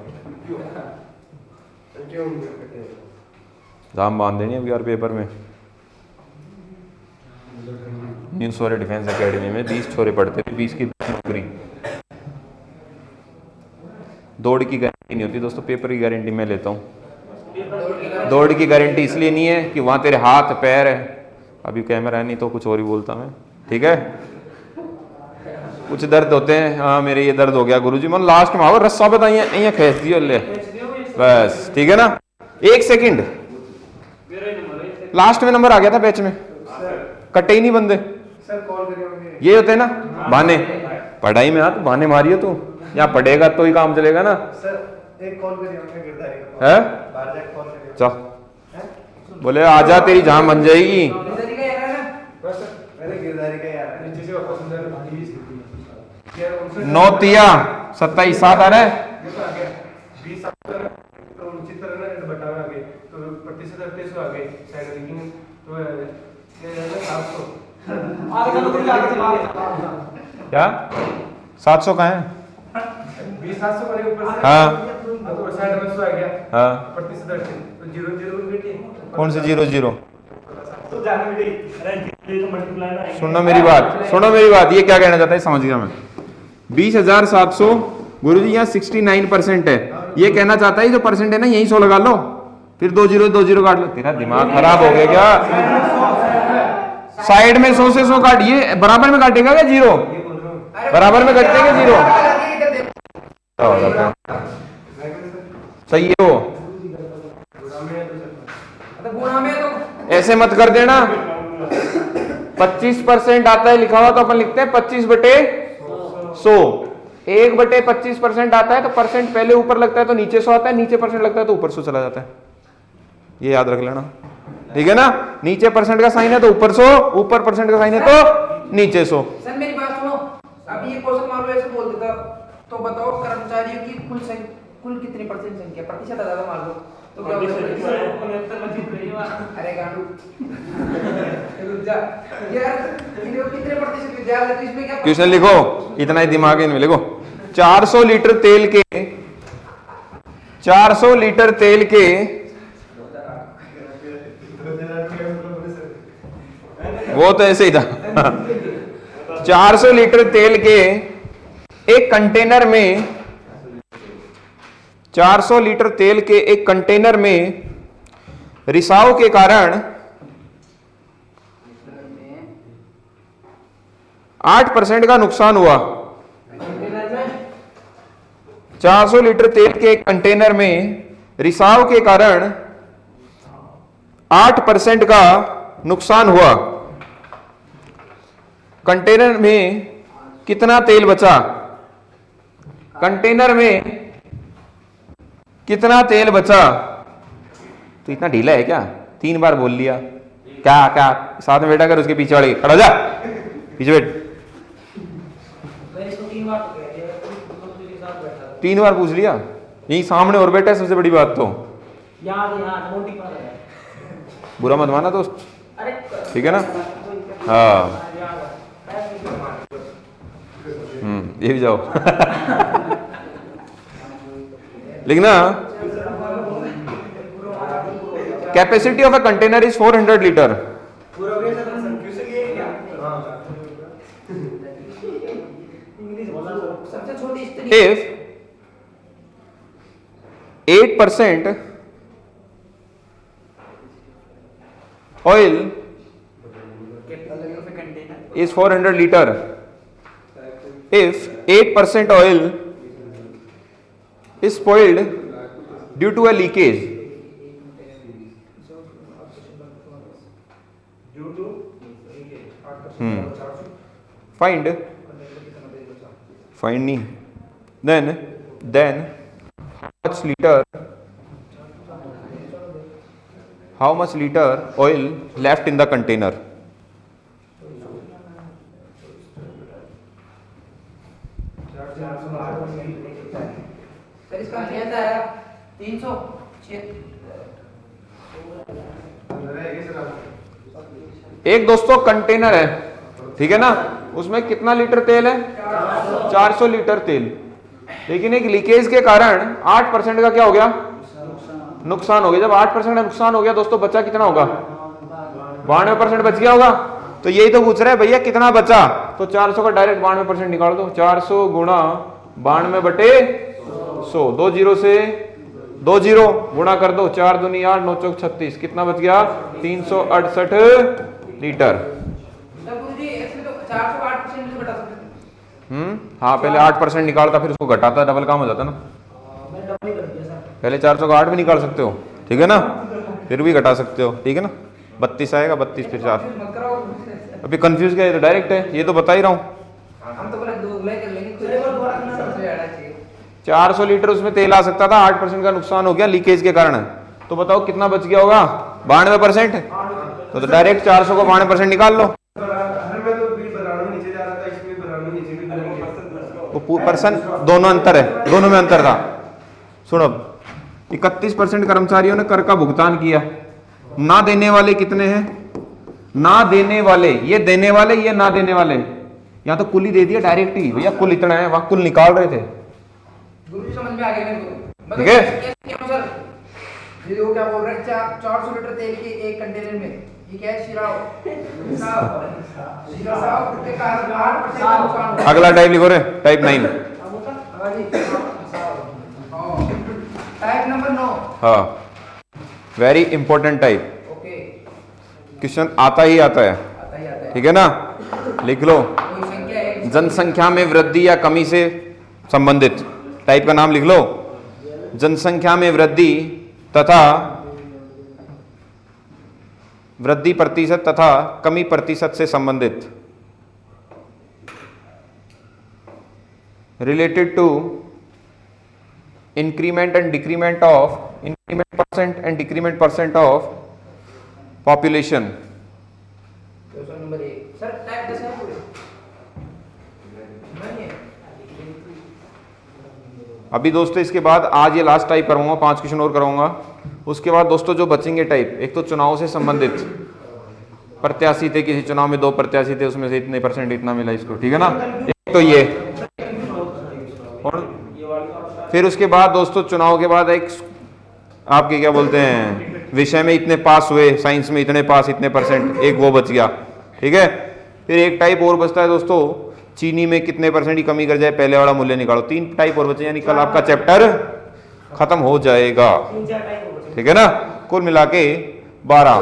[SPEAKER 1] जाम बांध देनी अब यार पेपर में। न्यूज़ वाले डिफेंस एकेडमी में 20 छोरे पढ़ते थे, 20 की नौकरी। दौड़ की गारंटी नहीं होती दोस्तों, पेपर की गारंटी मैं लेता हूँ। दौड़ की गारंटी इसलिए नहीं है कि वहां तेरे हाथ पैर है, अभी कैमरा है नहीं तो कुछ और ही बोलता मैं। ठीक है, कुछ दर्द होते हैं, हाँ मेरे ये दर्द हो गया गुरुजी, मन लास्ट में आओ रस्सा बताइए यहाँ खींच दियो ले बस। ठीक है ना? 1 सेकंड, लास्ट में नंबर आ गया था बैच में, कटे ही नहीं बंदे।
[SPEAKER 2] सर कॉल करिए,
[SPEAKER 1] ये होते हैं ना बहाने, पढ़ाई में हाथ बहाने मारियो तू, यहाँ पढ़ेगा तो ही काम चलेगा ना।
[SPEAKER 2] सर एक कॉल करिए हमने गिरधारी का,
[SPEAKER 1] है
[SPEAKER 2] बाहर जाके कॉल करिए।
[SPEAKER 1] चल बोले आजा तेरी जान बन जाएगी।
[SPEAKER 3] गिरधारी का यार है ना,
[SPEAKER 2] मेरे गिरधारी का यार है।
[SPEAKER 4] नीचे से वापस अंदर
[SPEAKER 1] 9 तिया 27, 7 आ रहा है।
[SPEAKER 4] 20 तो उचित तरह ना बटा में आ गए, तो प्रतिशत 38 आ गए शायद, लेकिन तो ये है ना 700
[SPEAKER 1] क्या 700 का है?
[SPEAKER 4] 20,700 बने ऊपर से।
[SPEAKER 1] हाँ
[SPEAKER 4] तो 60 आ गया।
[SPEAKER 1] हाँ,
[SPEAKER 4] प्रतिशत 38 तो 0 बेटी
[SPEAKER 1] कौन से 0
[SPEAKER 2] तो जाने बेटी,
[SPEAKER 5] अरे तो मल्टीप्लाई ना आएंगे।
[SPEAKER 1] सुनो मेरी बात, ये क्या कहना चाहता है समझ गया मैं। 20,700 गुरुजी यहाँ 69% है, ये कहना चाहता है जो परसेंट है ना यही 100 लगा लो, फिर 2 0 काट लो। तेरा दिमाग खराब हो गया क्या? साइड में 100 से 100 काट, ये बराबर में काटेगा क्या 0? बराबर में कटते क्या 0? सही है वो,
[SPEAKER 3] गुणा में तो
[SPEAKER 1] ऐसे मत कर देना। 25% आता है लिखा हुआ तो अपन लिखते हैं 25/100। 1/25% आता है तो परसेंट पहले ऊपर लगता है तो नीचे 100 आता है, नीचे परसेंट लगता है तो ऊपर 100 चला जाता है। ये याद रख लेना, ठीक है ना? नीचे परसेंट का साइन है तो ऊपर 100, ऊपर परसेंट का साइन है तो नीचे 100।
[SPEAKER 3] सर मेरी बात सुनो, अभी ये क्वेश्चन मान लो ऐसे बोल देता तो बताओ कर्मचारियों की कुल कितनी परसेंट संख्या, प्रतिशत ज्यादा मान लो तो क्या होगा? अरे गांडू रुक जा यार, कितने प्रतिशत विद्यार्थी, तो इसमें क्या
[SPEAKER 1] क्वेश्चन लिखो, इतना ही दिमाग इनमें लिखो। 400 लीटर तेल के वो तो ऐसे ही था। 400 लीटर तेल के एक कंटेनर में 400 लीटर तेल के एक कंटेनर में रिसाव के कारण 8% का नुकसान हुआ। 400 लीटर तेल के एक कंटेनर में रिसाव के कारण 8% का नुकसान हुआ। कंटेनर में कितना तेल बचा? कंटेनर में कितना तेल बचा? तो इतना ढीला है क्या? 3 बार बोल लिया। क्या साथ में बैठा कर उसके पीछे वाले खड़ा हो जा, पीछे बैठ।
[SPEAKER 3] बार तो कह दिया, दूसरे के साथ बैठा था।
[SPEAKER 1] 3 बार पूछ लिया, यही सामने और बैठा है, सबसे बड़ी बात तो
[SPEAKER 3] याद है, याद मोटी पर है।
[SPEAKER 1] बुरा मत माना दोस्त,
[SPEAKER 3] अरे
[SPEAKER 1] ठीक है ना? हाँ ये भी जाओ लिखना, capacity of a container is 400 litre.
[SPEAKER 2] पूरा हो गया सर, क्वेश्चन ये है क्या?
[SPEAKER 3] सबसे छोटी स्त्री
[SPEAKER 1] If 8% oil is 400 liter, if 8% oil is spoiled due to a leakage, find नहीं, then how much liter oil left in the container?
[SPEAKER 3] Sir इसका आंसर आया 300
[SPEAKER 1] एक दोस्तों कंटेनर है, ठीक है ना, उसमें कितना लीटर तेल है? 400 लीटर तेल, लेकिन एक लीकेज के कारण 8% का क्या हो गया? नुकसान हो गया। जब 8% का नुकसान हो गया दोस्तों, बचा कितना होगा? 92% बच गया होगा। तो यही तो पूछ रहा है भैया कितना बचा, तो 400 का डायरेक्ट 92% निकाल दो। 400 गुणा 92 बटे 100, 2 जीरो से 2 जीरो गुणा कर दो, 4 दूनी 8, 9 चौक 36, कितना बच गया? 368 लीटर।
[SPEAKER 3] जी इसमें तो 408% से घटा सकते हैं।
[SPEAKER 1] हाँ पहले 8% निकालता फिर उसको घटाता, डबल काम हो जाता ना।
[SPEAKER 3] मैं डबल ही कर दिया सर।
[SPEAKER 1] पहले 400 का 8 भी निकाल सकते हो, ठीक है ना, फिर भी घटा सकते हो, ठीक है ना। 32 आएगा, 32 फिर 4।
[SPEAKER 3] मत कराओ,
[SPEAKER 1] अभी कंफ्यूज क्या है, तो डायरेक्ट है, ये तो बता ही रहा हूँ।
[SPEAKER 3] हम तो बोले दो गुलाई कर लेंगे, खुद को दोबारा करना सबसे ज्यादा चाहिए।
[SPEAKER 1] 400 लीटर उसमें तेल आ सकता था, 8% का नुकसान हो गया लीकेज के कारण, तो बताओ कितना बच गया होगा? 92%। तो डायरेक्ट 400 को 92% निकाल लो।
[SPEAKER 4] हर में तो बिल 92 नीचे जा रहा था, इसमें 92 नीचे भी करेंगे।
[SPEAKER 1] तो परसेंट दोनों अंतर है, दोनों में अंतर था। सुनो, 31% कर्मचारियों ने कर का भुगतान किया, ना देने वाले कितने हैं? ना देने वाले, ये देने वाले, ये ना देने वाले। यहाँ तो कुल ही दे दिया डायरेक्ट ही, भैया कुल इतना है, वहां कुल निकाल रहे थे।
[SPEAKER 3] गुरु जी समझ में आ गया मेरे को।
[SPEAKER 1] ठीक है?
[SPEAKER 3] क्या सर ये वो क्या बोल रहे हैं, 400 लीटर तेल के एक कंटेनर में, ये क्या है? शिराव के कारण 8% का नुकसान हुआ।
[SPEAKER 1] अगला टाइप लिखो रे, टाइप 9।
[SPEAKER 3] हाँ जी, टाइप नंबर 9।
[SPEAKER 1] हाँ, very important type,
[SPEAKER 3] okay,
[SPEAKER 1] question आता ही आता है,
[SPEAKER 3] आता ही आता है।
[SPEAKER 1] ठीक है ना। लिख लो,
[SPEAKER 3] कोई संख्या है
[SPEAKER 1] जनसंख्या में वृद्धि या कमी से संबंधित। टाइप का नाम लिख लो, जनसंख्या में वृद्धि तथा वृद्धि प्रतिशत तथा कमी प्रतिशत से संबंधित, related to increment and decrement of increment percent of population.
[SPEAKER 3] Question number 1 sir, type 10 है पूरे नहीं है।
[SPEAKER 1] अभी दोस्तों इसके बाद आज ये लास्ट टाइप करूंगा, 5 क्वेश्चन और कराऊंगा। उसके बाद दोस्तों जो बचेंगे टाइप, एक तो चुनाव से संबंधित, प्रत्याशी थे किसी चुनाव में, 2 प्रत्याशी थे, उसमें से इतने परसेंट इतना मिला इसको, ठीक है ना। एक तो ये, और फिर उसके बाद दोस्तों चुनाव के बाद एक आपके क्या बोलते हैं, विषय में इतने पास हुए, साइंस में इतने पास, इतने परसेंट, एक वो बच गया, ठीक है। फिर एक टाइप और बचता है दोस्तों, चीनी में कितने परसेंट की कमी कर जाए, पहले वाला मूल्य निकालो। 3 टाइप और बचे, यानी कल आपका चैप्टर खत्म हो जाएगा, ठीक है ना। कुल मिला के 12।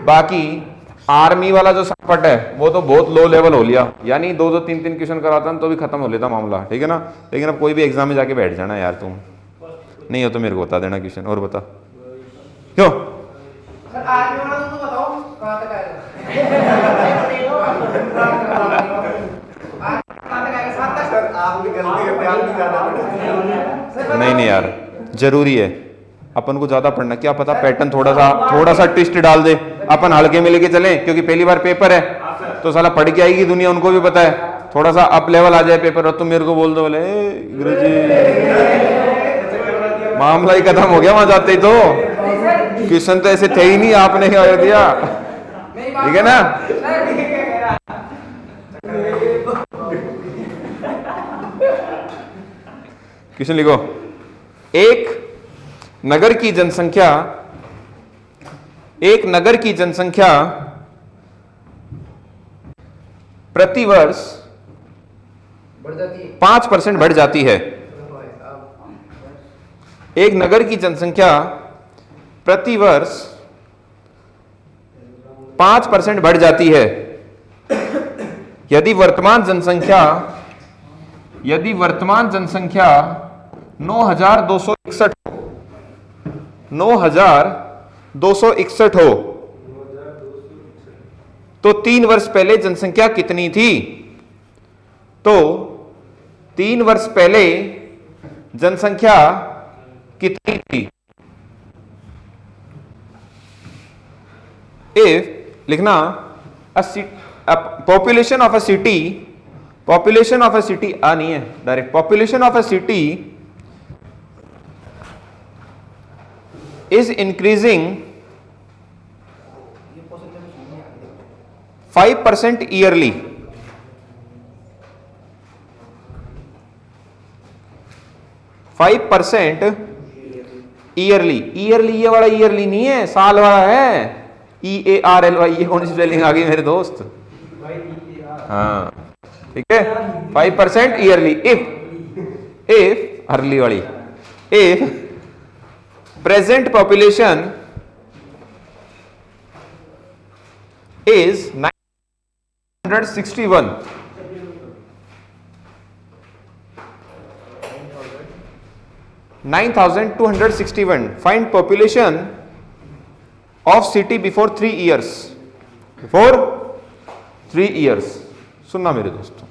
[SPEAKER 1] बाकी आर्मी वाला जो सपट है वो तो बहुत लो लेवल हो लिया, यानी 2-2 3-3 क्वेश्चन कराता तो भी खत्म हो लेता मामला, ठीक है ना। लेकिन अब कोई भी एग्जाम में जाके बैठ जाना यार, तुम नहीं हो तो मेरे को बता देना क्वेश्चन, और बता क्यों।
[SPEAKER 3] सर आज वाला तो बताओ कहां तक आएगा? आज कहां तक आएगा? 7 तक।
[SPEAKER 2] सर आपकी गलती करते हैं, आपकी ज्यादा
[SPEAKER 1] नहीं यार, जरूरी है अपन को ज्यादा पढ़ना, क्या पता पैटर्न थोड़ा सा ट्विस्ट डाल दे, अपन हल्के में लेके चले, क्योंकि पहली बार पेपर है तो साला पढ़ के आएगी दुनिया, उनको भी पता है, थोड़ा सा अप लेवल आ जाए पेपर और तुम मेरे को बोल दो बोले गुरुजी, मामला ही खत्म हो गया वहां जाते ही। तो क्वेश्चन तो ऐसे थे ही नहीं, आपने क्या दिया, ठीक है ना। क्वेश्चन लिखो, एक नगर की जनसंख्या प्रतिवर्ष
[SPEAKER 3] बढ़ जाती है।
[SPEAKER 1] 5% बढ़ जाती है। एक नगर की जनसंख्या प्रतिवर्ष 5% बढ़ जाती है। यदि वर्तमान जनसंख्या 9,261 हो तो 3 वर्ष पहले जनसंख्या कितनी थी? तो 3 वर्ष पहले जनसंख्या कितनी थी? इफ लिखना पॉपुलेशन ऑफ अ सिटी नहीं है direct, population of a city is increasing 5% yearly. 5% yearly. Yearly ये वाला ईयरली नहीं है, साल वाला है। EARLY, ये कौन सी स्पेलिंग आ गई मेरे दोस्त? हाँ ठीक है, 5% ईयरली। इफ अर्ली वाली, if present population is 961, find population of city before 3 years. सुनना मेरे दोस्तों,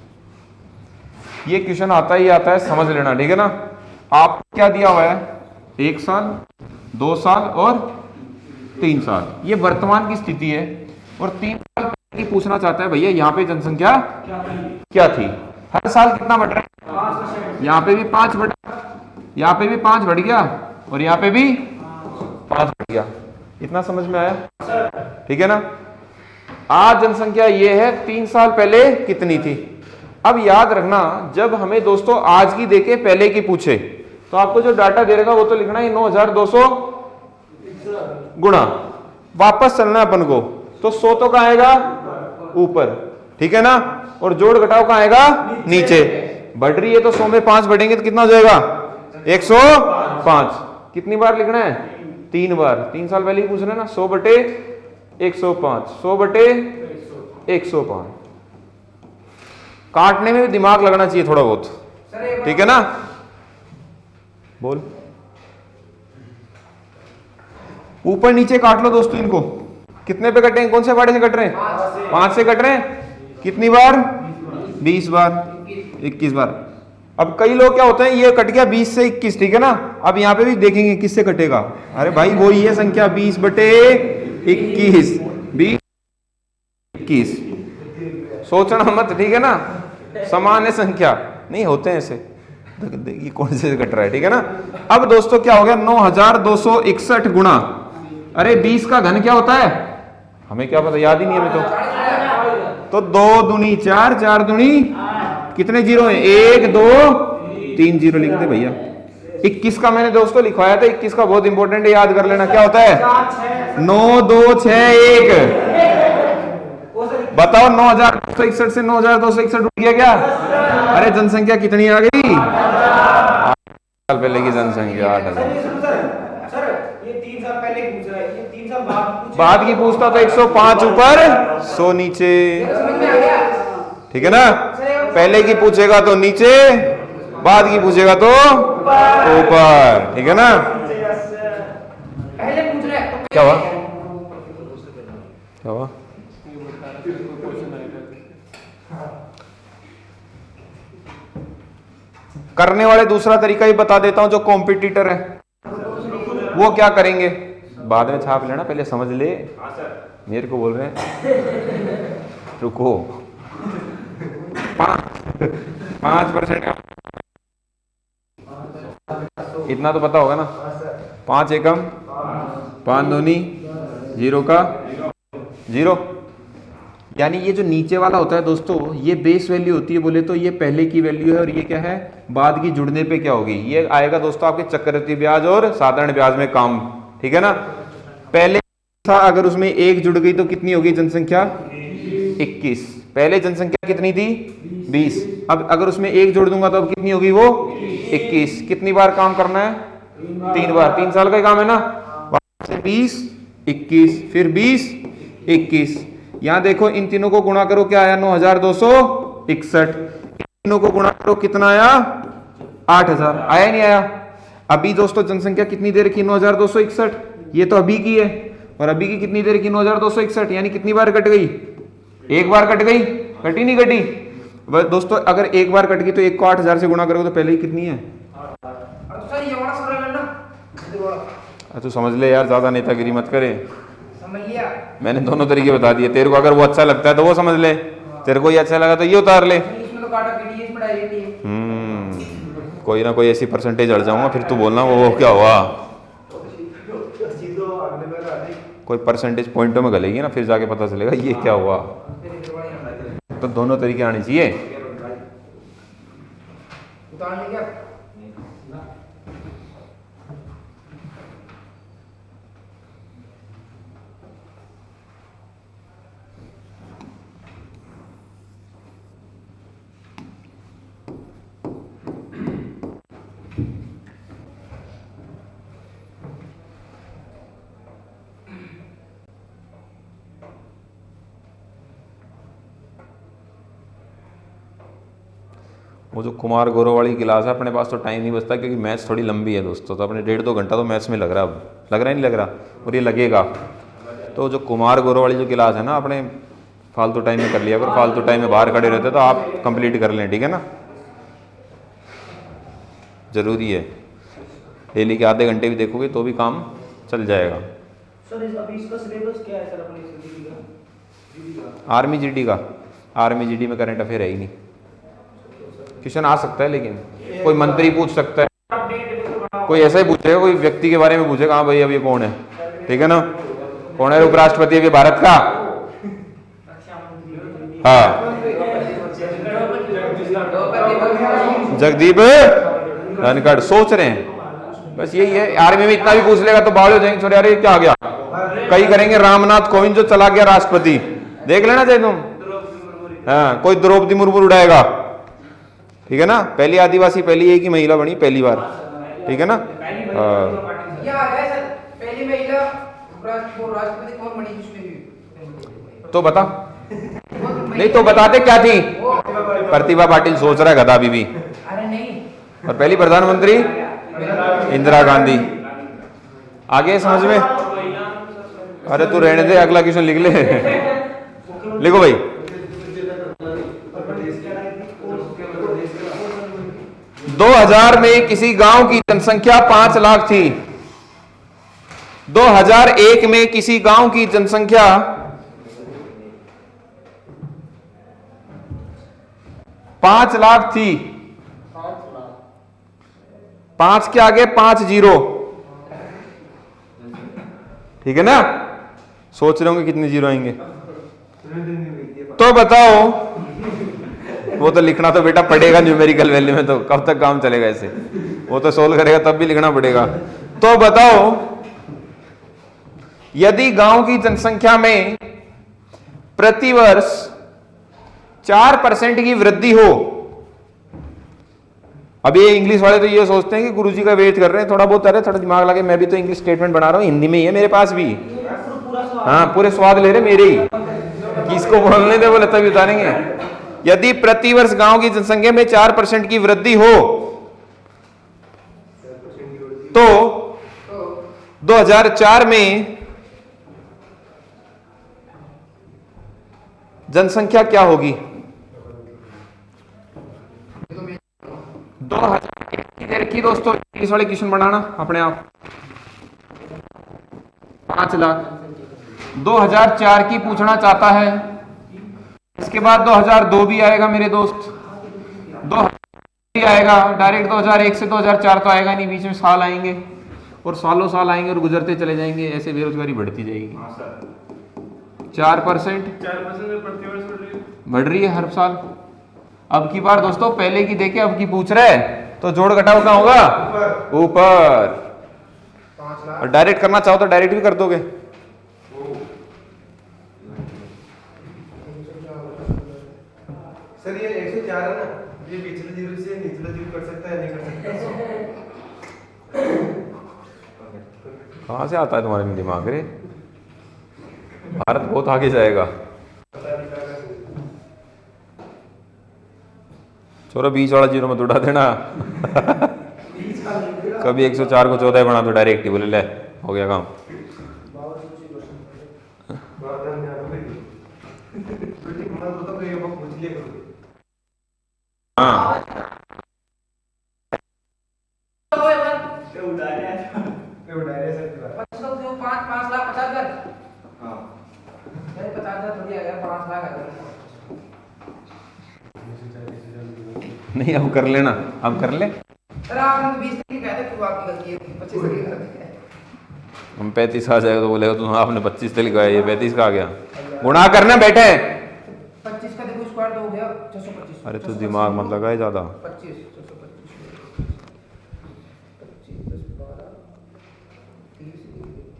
[SPEAKER 1] ये क्वेश्चन आता ही आता है, समझ लेना, ठीक है ना। आप क्या दिया हुआ है? 1 साल, 2 साल और 3 साल, ये वर्तमान की स्थिति है। और 3 साल पहले की पूछना चाहता है भैया यहाँ पे जनसंख्या क्या थी? हर साल कितना बढ़ रहा है? यहाँ पे भी 5 बढ़ा, यहाँ पे भी 5 बढ़ गया और यहाँ पे भी 5 बढ़ गया। इतना समझ में आया? ठीक है ना। आज जनसंख्या ये है, 3 साल पहले कितनी थी। अब याद रखना, जब हमें दोस्तों आज की देके पहले की पूछे तो आपको जो डाटा दे रहेगा वो तो लिखना है 9,200 गुणा, वापस चलना है अपन को, तो 100 तो कहाँ आएगा? ऊपर, ठीक है ना। और जोड़ घटाव कहाँ आएगा? नीचे। बढ़ रही है तो 100 में 5 बढ़ेंगे तो कितना हो जाएगा? 105। कितनी बार लिखना है? 3 बार। 3 साल पहले ही पूछ रहे हैं ना, 100 बटे 105, 100 बटे 105। काटने में भी दिमाग लगना चाहिए थोड़ा बहुत, ठीक है ना। बोल, ऊपर नीचे काट लो दोस्तों इनको। कितने पे कटे हैं? कौन से पाड़े से कट रहे हैं? 5 से कट रहे हैं। कितनी बार? 20 बार, 21 बार। अब कई लोग क्या होते हैं, ये कट गया 20 से 21, ठीक है ना। अब यहाँ पे भी देखेंगे किससे कटेगा। अरे भाई वही है संख्या, 20 बटे 21, 20 21। सोचना मत, ठीक है ना। सामान्य संख्या नहीं होते हैं ऐसे, ये कौन से कट रहा है, ठीक है ना। अब दोस्तों क्या हो गया? 9,261 गुणा, अरे 20 का घन क्या होता है? हमें क्या पता, याद ही नहीं है हमें तो 2 दूनी 4, 4 दूनी कितने जीरो हैं? 1 2 3 जीरो लिख दे भैया। 21 का मैंने दोस्तों लिखवाया था, 21 का बहुत इंपॉर्टेंट है, याद कर लेना। क्या होता है? 9 2 6 1। बताओ 9,261 से 9,261 उठ गया क्या? अरे जनसंख्या कितनी आ गई? 8 साल पहले की जनसंख्या 8,000।
[SPEAKER 2] ये 3 साल पहले पूछ रहा है, ये 3 साल
[SPEAKER 1] बाद की पूछता तो 105 ऊपर 100 नीचे, ठीक है ना। पहले की पूछेगा तो नीचे, बाद की पूछेगा तो ऊपर, ठीक है ना।
[SPEAKER 3] पहले पूछ रहे हैं तो
[SPEAKER 1] क्या हुआ? क्या हुआ? करने वाले दूसरा तरीका ही बता देता हूं। जो कॉम्पिटिटर है वो क्या करेंगे, बाद में छाप लेना, पहले समझ ले। मेरे को बोल रहे हैं रुको। 5% इतना तो पता होगा ना। 5 एकम 5 दूनी 0 का 0। यानी ये जो नीचे वाला होता है दोस्तों, ये बेस वैल्यू होती है बोले तो ये पहले की वैल्यू है, और ये क्या है बाद की जुड़ने पे क्या होगी, ये आएगा दोस्तों आपके चक्रवृद्धि ब्याज और साधारण ब्याज में काम, ठीक है ना। पहले था अगर उसमें 1 जुड़ गई तो कितनी होगी जनसंख्या 21, पहले जनसंख्या कितनी थी 20, अब अगर उसमें 1 जोड़ दूंगा तो अब कितनी होगी वो 21। कितनी बार काम करना है 3 बार, 3 साल का काम है ना। 20 21 फिर 20 21। यहां देखो इन तीनों को गुणा करो क्या आया 9261, तीनों को गुणा करो कितना आया 8000, आया नहीं आया। अभी दोस्तों जनसंख्या कितनी देर की 9261, ये तो अभी की है, और अभी की कितनी देर की 9261, यानी कितनी बार कट गई 1 बार कट गई, कटी नहीं कटी दोस्तों। अगर 1 बार कट गई तो 1 को 8000 से गुणा करोगे तो पहले ही कितनी है। तू समझ ले यार, ज्यादा नेतागिरी मत करे, मैंने दोनों तरीके बता दिए। तेरे को अगर वो अच्छा लगता है तो वो समझ ले, तेरे को ये अच्छा लगा तो ये उतार ले। कोई ना कोई ऐसी परसेंटेज अड़ जाऊंगा फिर तू बोलना वो क्या हुआ, कोई परसेंटेज पॉइंटों में गलेगी ना, फिर जाके पता चलेगा ये क्या हुआ। तो दोनों तरीके आने चाहिए। वो जो कुमार गौरव वाली क्लास है अपने पास तो टाइम नहीं बचता, क्योंकि मैच थोड़ी लंबी है दोस्तों, तो अपने 1.5-2 घंटा तो मैच में लग रहा है, अब लग रहा है नहीं लग रहा, और ये लगेगा। तो जो कुमार गौरव वाली जो क्लास है ना अपने फालतू टाइम में कर लिया, अगर फालतू टाइम में बाहर खड़े रहते तो आप कंप्लीट कर लें, ठीक है ना, ज़रूरी है। डेली के आधे घंटे भी देखोगे तो भी काम चल जाएगा।
[SPEAKER 5] सर अभी इसका सिलेबस क्या है सर अपने जीडी का?
[SPEAKER 1] आर्मी जीडी का, आर्मी जीडी में करंट अफेयर है ही नहीं। क्वेश्चन आ सकता है लेकिन कोई मंत्री पूछ सकता है, कोई ऐसा ही पूछेगा, कोई व्यक्ति के बारे में पूछेगा, हाँ भाई अब ये कौन है, ठीक है ना, कौन है उपराष्ट्रपति अभी भारत का, हाँ जगदीप धनखड़, सोच रहे हैं बस यही है। आर्मी में इतना भी पूछ लेगा तो बाहर हो जाएंगे, छोड़े अरे क्या आ गया। कई करेंगे रामनाथ कोविंद जो चला गया राष्ट्रपति, देख लेना चाहिए तुम, हाँ कोई द्रौपदी मुर्मू उड़ाएगा, ठीक है ना, पहली आदिवासी, पहली एक ही महिला बनी पहली बार, ठीक है ना। तो बता, नहीं तो बताते क्या थी, प्रतिभा पाटिल सोच रहा है गधा बीबी, और पहली प्रधानमंत्री इंदिरा गांधी। आगे समझ में, अरे तू रहने दे, अगला क्वेश्चन लिख ले। लिखो भाई, 2000 में किसी गांव की जनसंख्या 5 लाख थी। 2001 में किसी गांव की जनसंख्या 5 लाख थी। 5 के आगे 5 जीरो, ठीक है ना। सोच रहे होंगे कितने जीरो आएंगे, तो बताओ। वो तो लिखना तो बेटा पड़ेगा न्यूमेरिकल वैल्यू में, तो कब तक काम चलेगा ऐसे, वो तो सोल्व करेगा तब भी लिखना पड़ेगा। तो बताओ, यदि गांव की जनसंख्या में प्रतिवर्ष 4% की वृद्धि हो। अब ये इंग्लिश वाले तो ये सोचते हैं कि गुरुजी का वेट कर रहे हैं, थोड़ा बहुत अरे थोड़ा दिमाग लगे, मैं भी तो इंग्लिश स्टेटमेंट बना रहा हूं, हिंदी में ही है मेरे पास भी, हाँ पूरे स्वाद ले रहे मेरे ही, किसको बोलने दे, बोले तभी उतारेंगे। यदि प्रतिवर्ष गांव की जनसंख्या में 4% की वृद्धि हो तो 2004 में जनसंख्या क्या होगी। 2000 की दोस्तों इंग्लिश वाले क्वेश्चन बनाना अपने आप। 5 लाख 2004 की पूछना चाहता है इसके बाद 2002 भी आएगा मेरे दोस्त, 2000 भी आएगा, डायरेक्ट 2001 से 2004 तो आएगा नहीं, बीच में साल आएंगे और सालों साल आएंगे और गुजरते चले जाएंगे, ऐसे बेरोजगारी बढ़ती जाएगी। 4%
[SPEAKER 4] 4% प्रति वर्ष
[SPEAKER 1] बढ़ रही है हर साल। अब की बार दोस्तों पहले की देखे अब की पूछ रहे हैं, तो जोड़ घटाव कहाँ होगा? ऊपर।
[SPEAKER 4] 5 लाख।
[SPEAKER 1] और डायरेक्ट करना चाहो तो डायरेक्ट भी कर दोगे।
[SPEAKER 4] सर ये 104 है ना, ये पिछले जीरो से निचले जीरो कर सकता है, नहीं कर सकता?
[SPEAKER 1] कहाँ से आता है तुम्हारे में दिमाग रे? भारत बहुत आगे जाएगा। छोरो बीच वाला जीरो मत उड़ा देना। कभी 104 को 14 बना दो डायरेक्ट ही, बोले ले हो गया काम।
[SPEAKER 4] बहुत धन्यवाद भाई। ठीक मत तो ये बात पूछ लिया करो।
[SPEAKER 1] हाँ
[SPEAKER 2] ये उड़ा रहा है।
[SPEAKER 4] ये उड़ा रहा है सर।
[SPEAKER 3] 5 लाख 50 हजार। हाँ 50 हजार थोड़ी आ गया, 5 लाख आ गया।
[SPEAKER 1] नहीं अब कर लेना, अब कर ले।
[SPEAKER 3] सर आपने 20 तक कहा था, क्यों आपकी गलती है? 25 तक कर दिया।
[SPEAKER 1] हम 35 आ जाएगा तो बोलेगा तुम आपने 25 से लिखवाया, ये 35 का आ गया। गुणा करना बैठे।
[SPEAKER 3] 25 का देखो स्क्वायर तो हो गया 625।
[SPEAKER 1] अरे तू दिमाग मत लगाए ज्यादा।
[SPEAKER 3] 25 625 25 10 12 30 31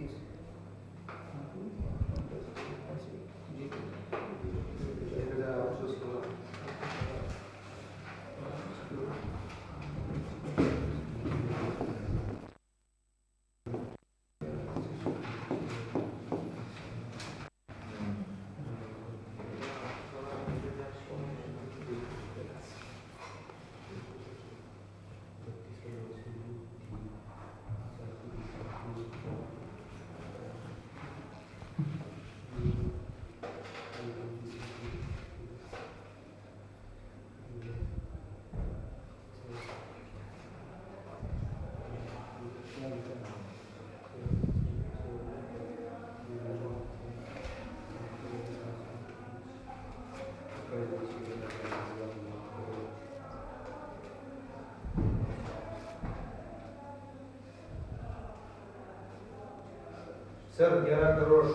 [SPEAKER 4] सर 11 करोड़।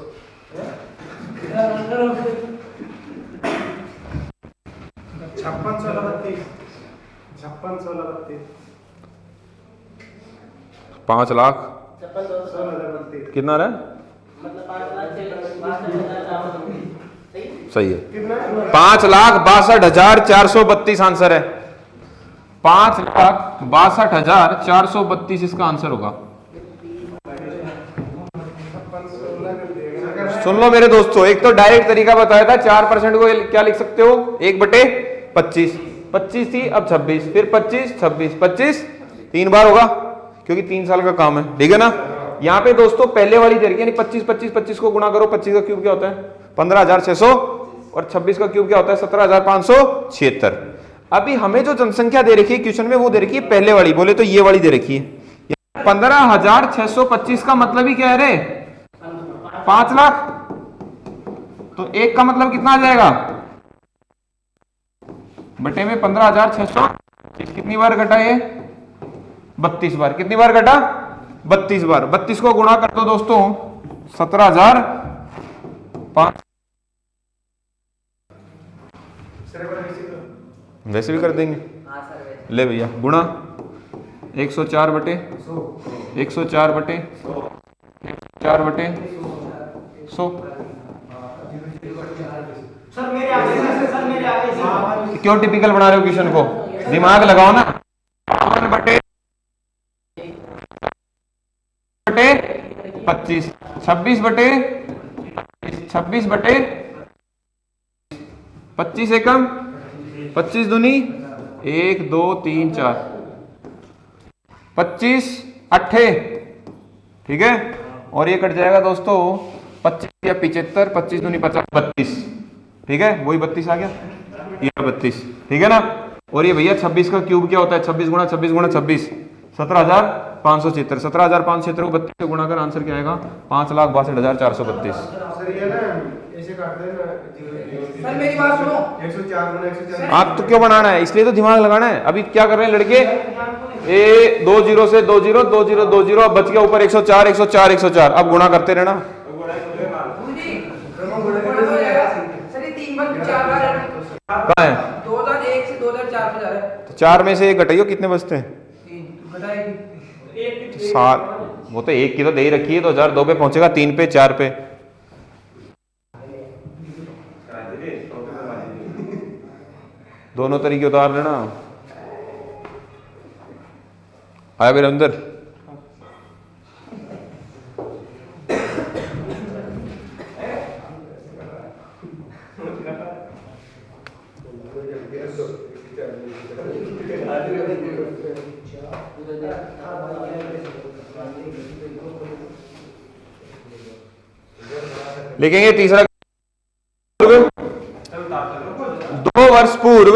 [SPEAKER 1] 5 लाख
[SPEAKER 2] 16,032
[SPEAKER 1] कितना रहा? सही है। 5,62,432 आंसर है। 5,62,432 इसका आंसर होगा। सुन लो मेरे दोस्तों, एक तो डायरेक्ट तरीका बताया था, 4% को क्या लिख सकते हो? 1/25। 25 थी, अब 26, फिर 25 26 25 3 बार होगा क्योंकि 3 साल का काम है, ठीक है ना। यहाँ पे दोस्तों पहले वाली तरीके यानी 25 25 25 को गुणा करो, 25 का क्यूब क्या होता है? 15,600 और 26 का क्यूब क्या होता है? 17,576। अभी हमें जो जनसंख्या दे रखी है क्वेश्चन में वो दे रखी है पहले वाली, बोले तो ये वाली दे रखी है। 15,625 का मतलब ही क्या है रे? 5 लाख। तो एक का मतलब कितना आ जाएगा? बटे में 15,600 कितनी बार घटा ये? 32 बार। कितनी बार घटा? 32 बार। 32 को गुणा कर दो दोस्तों 17,500। वैसे भी कर देंगे, ले भैया गुणा 104 बटे 104 बटे 4 बटे 100।
[SPEAKER 2] सर मेरे आगे सर मेरे आगे
[SPEAKER 1] क्यों टिपिकल बना रहे हो क्वेश्चन को? दिमाग लगाओ ना। 5 बटे 25 26 बटे 26 बटे 25 एकम 25 दूनी 1 2 3 4 25 अट्ठे, ठीक है। और ये कट जाएगा दोस्तों 25 या 75, 25 दूनी 50 32, ठीक है। वही 32 आ गया, ये 32, ठीक है ना। और ये भैया 26 का क्यूब क्या होता है? 26 गुणा 26 गुणा 26 17,576। 17,576 को 32 से गुणा कर आंसर क्या आएगा? 5,62,432।
[SPEAKER 4] सर ये ना ऐसे काट देना
[SPEAKER 3] सर मेरी बात सुनो
[SPEAKER 4] 104 गुना 104
[SPEAKER 1] आप तो क्यों बनाना है, इसलिए तो दिमाग लगाना है। अभी क्या कर रहे हैं लड़के, ए 2 0 से 2 0 2 0 2 0, अब बच गया ऊपर 104 104 104, अब गुणा करते रहना।
[SPEAKER 3] सर ये 3 बार 4 बार है,
[SPEAKER 1] कहाँ है?
[SPEAKER 3] 2001 से 2004 में जा रहा है।
[SPEAKER 1] तो 4 में से एक घटाइयो, कितने बचते हैं?
[SPEAKER 3] 3 घटाएगी
[SPEAKER 1] सात, वो तो एक की तो दे ही रखी है, तो 1002 पे पहुंचेगा, 3 पे 4 पे। दोनों तरीके उतार लेना। आया मेरे अंदर। लिखेंगे तीसरा, 2 वर्ष पूर्व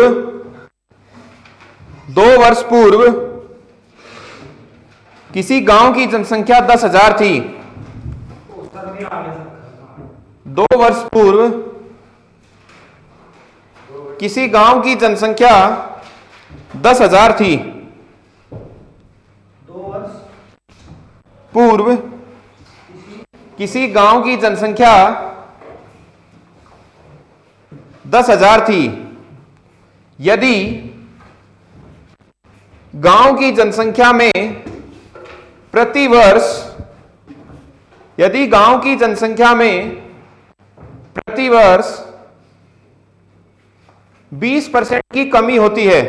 [SPEAKER 1] 2 वर्ष पूर्व किसी गांव की जनसंख्या 10,000 थी। 2 वर्ष पूर्व किसी गांव की जनसंख्या 10,000 थी।
[SPEAKER 2] 2 वर्ष
[SPEAKER 1] पूर्व किसी गांव की जनसंख्या 10,000 थी। यदि गांव की जनसंख्या में प्रतिवर्ष 20% की कमी होती है,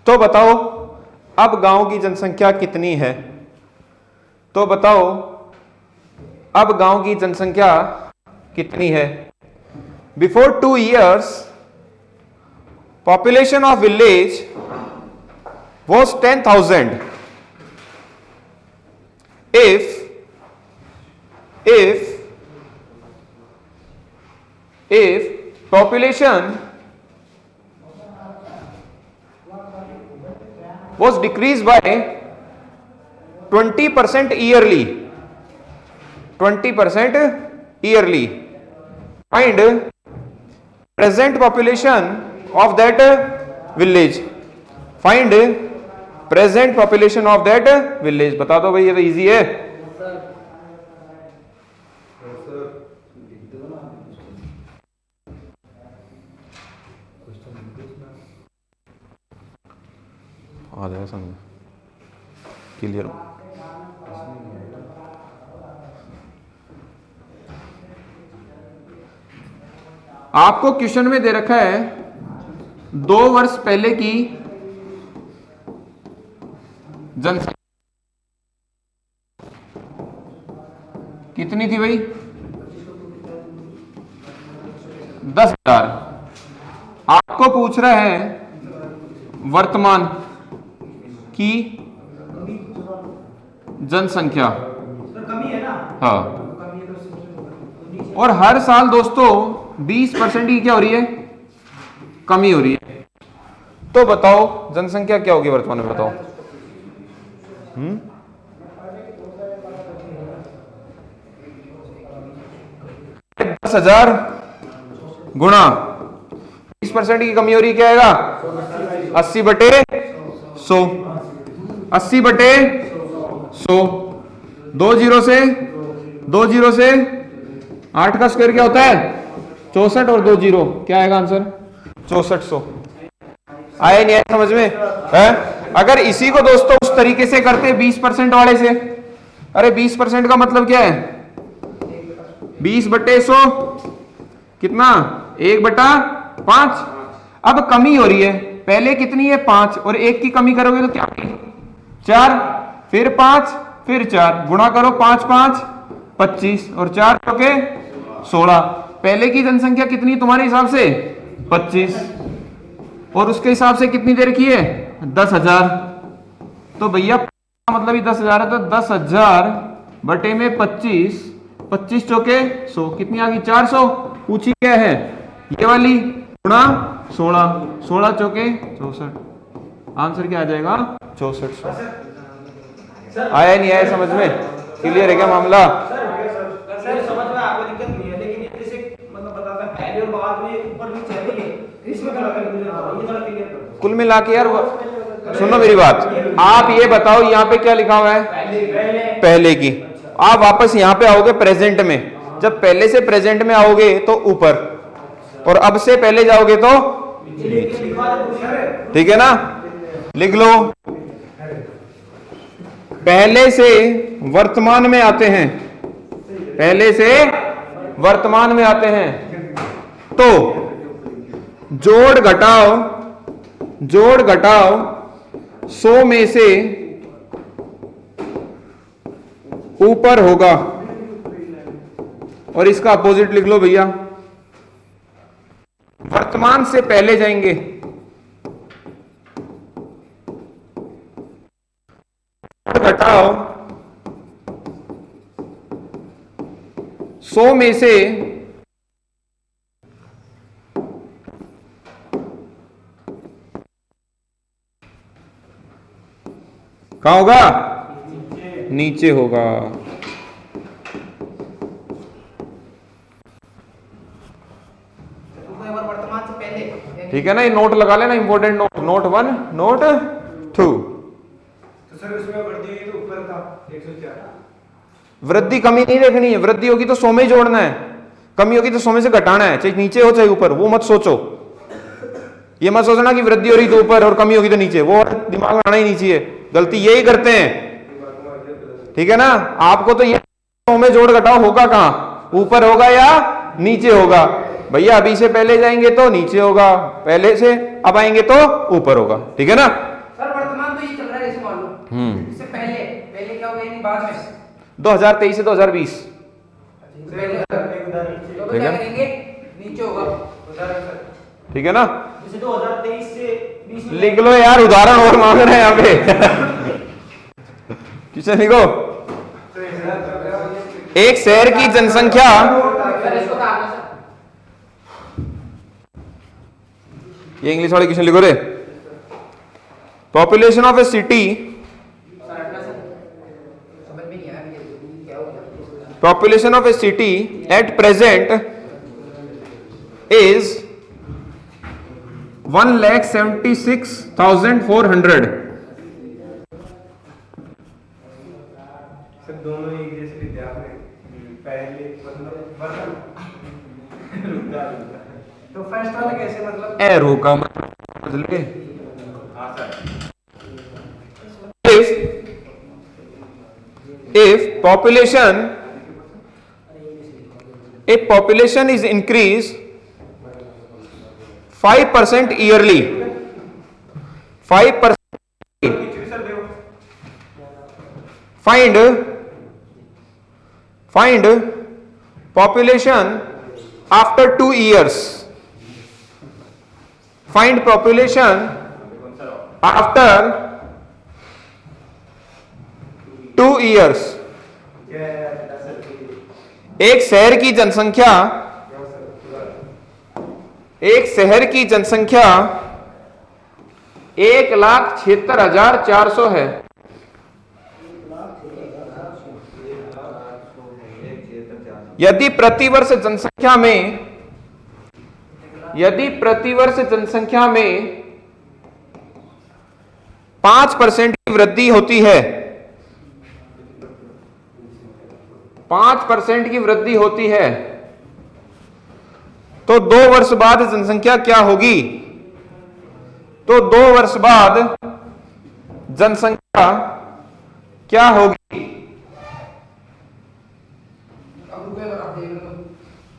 [SPEAKER 1] तो बताओ अब गांव की जनसंख्या कितनी है? तो बताओ अब गांव की जनसंख्या कितनी है? Before 2 years population of village was 10,000. If population was decreased by 20% yearly, 20% yearly, find present population of that village, find present population of that village। बता दो भाई, ये तो इजी है। आ जाएगा समझ, क्लियर। आपको क्वेश्चन में दे रखा है 2 वर्ष पहले की जनसंख्या कितनी थी भाई? 10,000। आपको पूछ रहा है वर्तमान की जनसंख्या,
[SPEAKER 2] कमी है ना?
[SPEAKER 1] हाँ, और हर साल दोस्तों 20% की क्या हो रही है? कमी हो रही है। तो बताओ जनसंख्या क्या होगी वर्तमान में, बताओ। 10,000 गुणा 20% की कमी हो रही, क्या आएगा? 80/100, 80/100। 2 0 से 8 का स्क्वायर क्या होता है? 64, और 2 0 क्या आएगा आंसर? 6400। आया नहीं आया समझ में है? अगर इसी को दोस्तों उस तरीके से करते 20% वाले से, अरे 20% का मतलब क्या है? 20/100 कितना? 1/5। अब कमी हो रही है, पहले कितनी है? 5, और 1 की कमी करोगे तो क्या होगी? 4, फिर 5, फिर 4, गुणा करो 5 5 25, और 4 के 16। पहले की जनसंख्या कितनी तुम्हारे हिसाब से? 25, और उसके हिसाब से कितनी दे रखी है? 10,000। तो भैया मतलब ही 10,000 है, तो 10,000 बटे में 25, 25 चौके 100, कितनी आ गई? 400। पूछी क्या है? ये वाली, गुणा 16, 16 चौके 64। आंसर क्या आ जाएगा? 6400। आया नहीं आया समझ में? क्लियर है क्या मामला?
[SPEAKER 2] सर समझ में आपको दिक्कत नहीं है, लेकिन ये जैसे मतलब बताता है पहले और बाद में ऊपर नीचे है ये, इसमें थोड़ा कंफ्यूजन हो रहा है, ये थोड़ा क्लियर कर दो।
[SPEAKER 1] कुल मिला के यार सुनो मेरी बात, आप ये बताओ यहाँ पे क्या लिखा हुआ है? पहले की। आप वापस यहाँ पे आओगे प्रेजेंट में, जब पहले से प्रेजेंट में आओगे तो ऊपर, और अब से पहले जाओगे तो नीचे। ठीक है ना? लिख लो। पहले से वर्तमान में आते हैं, पहले से वर्तमान में आते हैं, तो जोड़ घटाओ 100 में से ऊपर होगा, और इसका अपोजिट लिख लो भैया। वर्तमान से पहले जाएंगे, घटाओ 100 में से कहां होगा? नीचे होगा।
[SPEAKER 3] वर्तमान से पहले।
[SPEAKER 1] ठीक है ना? ये नोट लगा लेना, इंपॉर्टेंट नोट, नोट 1 नोट 2।
[SPEAKER 4] तो सर उसमें वृद्धि हुई तो ऊपर था 104।
[SPEAKER 1] वृद्धि कमी नहीं देखनी है, वृद्धि होगी तो 100 में ही जोड़ना है, कमी होगी तो 100 में से घटाना है, चाहे नीचे हो चाहे ऊपर, वो मत सोचो। ये मत सोचना कि वृद्धि हो रही तो ऊपर और कमी होगी तो नीचे, वो दिमाग में आना ही नहीं चाहिए, गलती यही करते हैं। ठीक है ना? आपको तो ये 100 में जोड़ घटाओ होगा कहां? ऊपर होगा या नीचे होगा? भैया अभी से पहले जाएंगे तो नीचे होगा, पहले से अब आएंगे तो ऊपर होगा। ठीक है ना?
[SPEAKER 3] सर वर्तमान तो ये चल रहा है, जैसे मान लो इससे पहले पहले क्या होगा, यानी बाद में
[SPEAKER 1] 2023 से 2020।
[SPEAKER 3] तो क्या करेंगे? नीचे होगा।
[SPEAKER 1] ठीक है ना?
[SPEAKER 2] जैसे 2023 से 20 में
[SPEAKER 1] लिख लो यार, उदाहरण और मांग रहे हैं यहाँ पे। किसे लिखो? एक शहर की जनसंख्या, ये इंग्लिश वाले क्वेश्चन लिखो रे। Population of A city, population of a city at present is 1,76,400।
[SPEAKER 4] Sir दोनों एक जैसे लिखे आपने, पहले मतलब तो फर्स्ट वाला कैसे मतलब
[SPEAKER 1] एरो का मतलब ले।
[SPEAKER 4] हाँ sir.
[SPEAKER 1] if population is increased 5% yearly, 5% find population after 2 years, find population after 2 years। एक शहर की जनसंख्या 1,76,400 है। यदि प्रतिवर्ष जनसंख्या में 5% की वृद्धि होती है, 5% की वृद्धि होती है, तो 2 वर्ष बाद जनसंख्या क्या होगी? तो 2 वर्ष बाद जनसंख्या क्या होगी?
[SPEAKER 3] अब रुको, अगर आप देख लो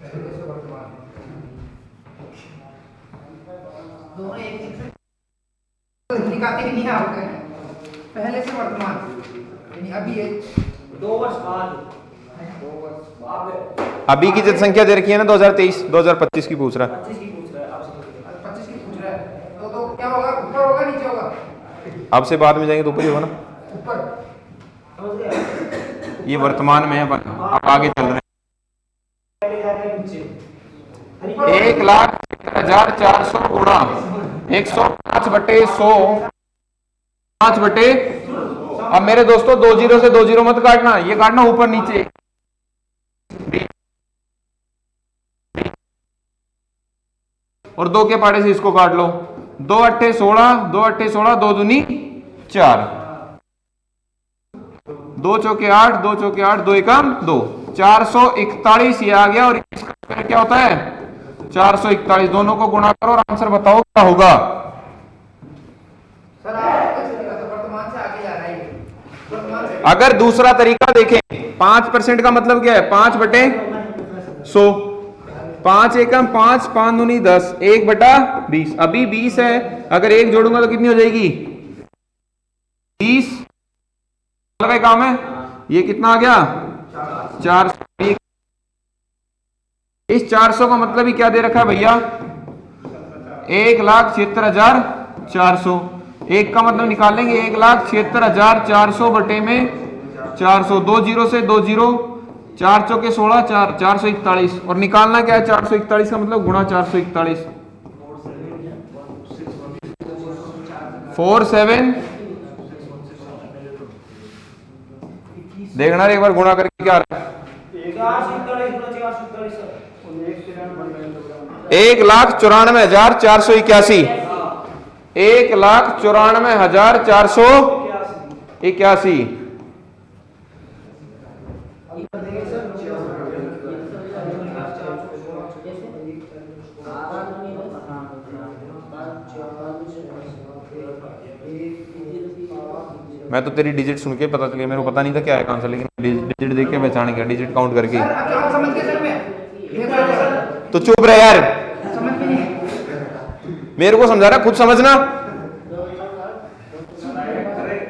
[SPEAKER 3] पहले से वर्तमान दोनों एक निकालते नहीं है आपके, पहले से वर्तमान यानी अभी है
[SPEAKER 2] 2 वर्ष बाद
[SPEAKER 1] अभी की जनसंख्या दे रखी है ना 2023 2025 की पूछ रहा है।
[SPEAKER 2] 25 की पूछ रहा है आपसे।
[SPEAKER 3] 25 की पूछ रहा है, तो क्या होगा? ऊपर होगा नीचे होगा?
[SPEAKER 1] अब से बाद में जाएंगे तो ऊपर ही होगा ना।
[SPEAKER 3] ऊपर।
[SPEAKER 2] समझ गए?
[SPEAKER 1] ये वर्तमान में है, अब आगे चल रहे हैं।
[SPEAKER 2] पहले जा रहे हैं नीचे।
[SPEAKER 1] 1,76,400 गुणा 105/100 5 बटे, अब मेरे दोस्तों 2 जीरो से 2 जीरो मत काटना, ये काटना ऊपर नीचे, और 2 के पाड़े से इसको काट लो। 2 अट्ठे 16, 2 अट्ठे 16, 2 दूनी 4, 2 चौके 8, 2 चौके 8, 2 एकम 2, 441 ये आ गया। और इसका स्क्वायर क्या होता है 441, दोनों को गुणा करो और आंसर बताओ क्या होगा।
[SPEAKER 3] सर आप वर्तमान से आगे जा रहा है ये। वर्तमान से
[SPEAKER 1] अगर दूसरा तरीका देखें, 5% का मतलब क्या है 5 बटे 100, 5 एकम 5, 5 दूनी 10, 1 बटा 20, अभी 20 है, अगर 1 जोड़ूंगा तो कितनी हो जाएगी 20 का काम है। ये कितना आ गया 400। इस 400 का मतलब ही क्या दे रखा है भैया 1,76,400, एक का मतलब निकाल लेंगे 1,76,400 बटे में 400, 2 जीरो से 2 जीरो, 4 चौके 16, 441, और निकालना क्या है 441 का मतलब गुणा 441, 47 देखना रे एक बार गुणा करके क्या आ रहा है 1,94,481, 1,94,481। मैं तो तेरी डिजिट सुन के पता चलिए, मेरे को पता नहीं था क्या है आंसर, लेकिन डिजिट देख के पहचान गया, डिजिट काउंट करके।
[SPEAKER 3] सर अब आप समझ गए सर मैं
[SPEAKER 1] तो चुप रहे यार,
[SPEAKER 3] समझ में नहीं
[SPEAKER 1] मेरे को समझा रहा, खुद समझना।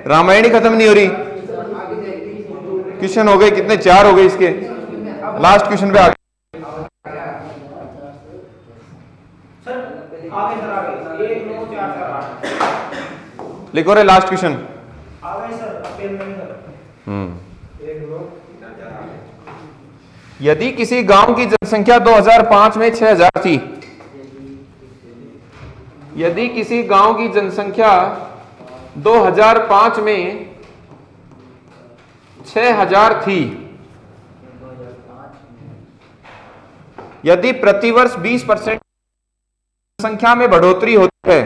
[SPEAKER 1] रामायण ही खत्म नहीं हो रही। क्वेश्चन हो गए कितने 4 हो गए इसके, लास्ट क्वेश्चन पे आ गए। लिखो रे लास्ट क्वेश्चन। यदि किसी गांव की जनसंख्या 2005 में 6000 थी, यदि किसी गांव की जनसंख्या 2005 में 6000 थी, यदि प्रतिवर्ष 20% संख्या में बढ़ोतरी होती है,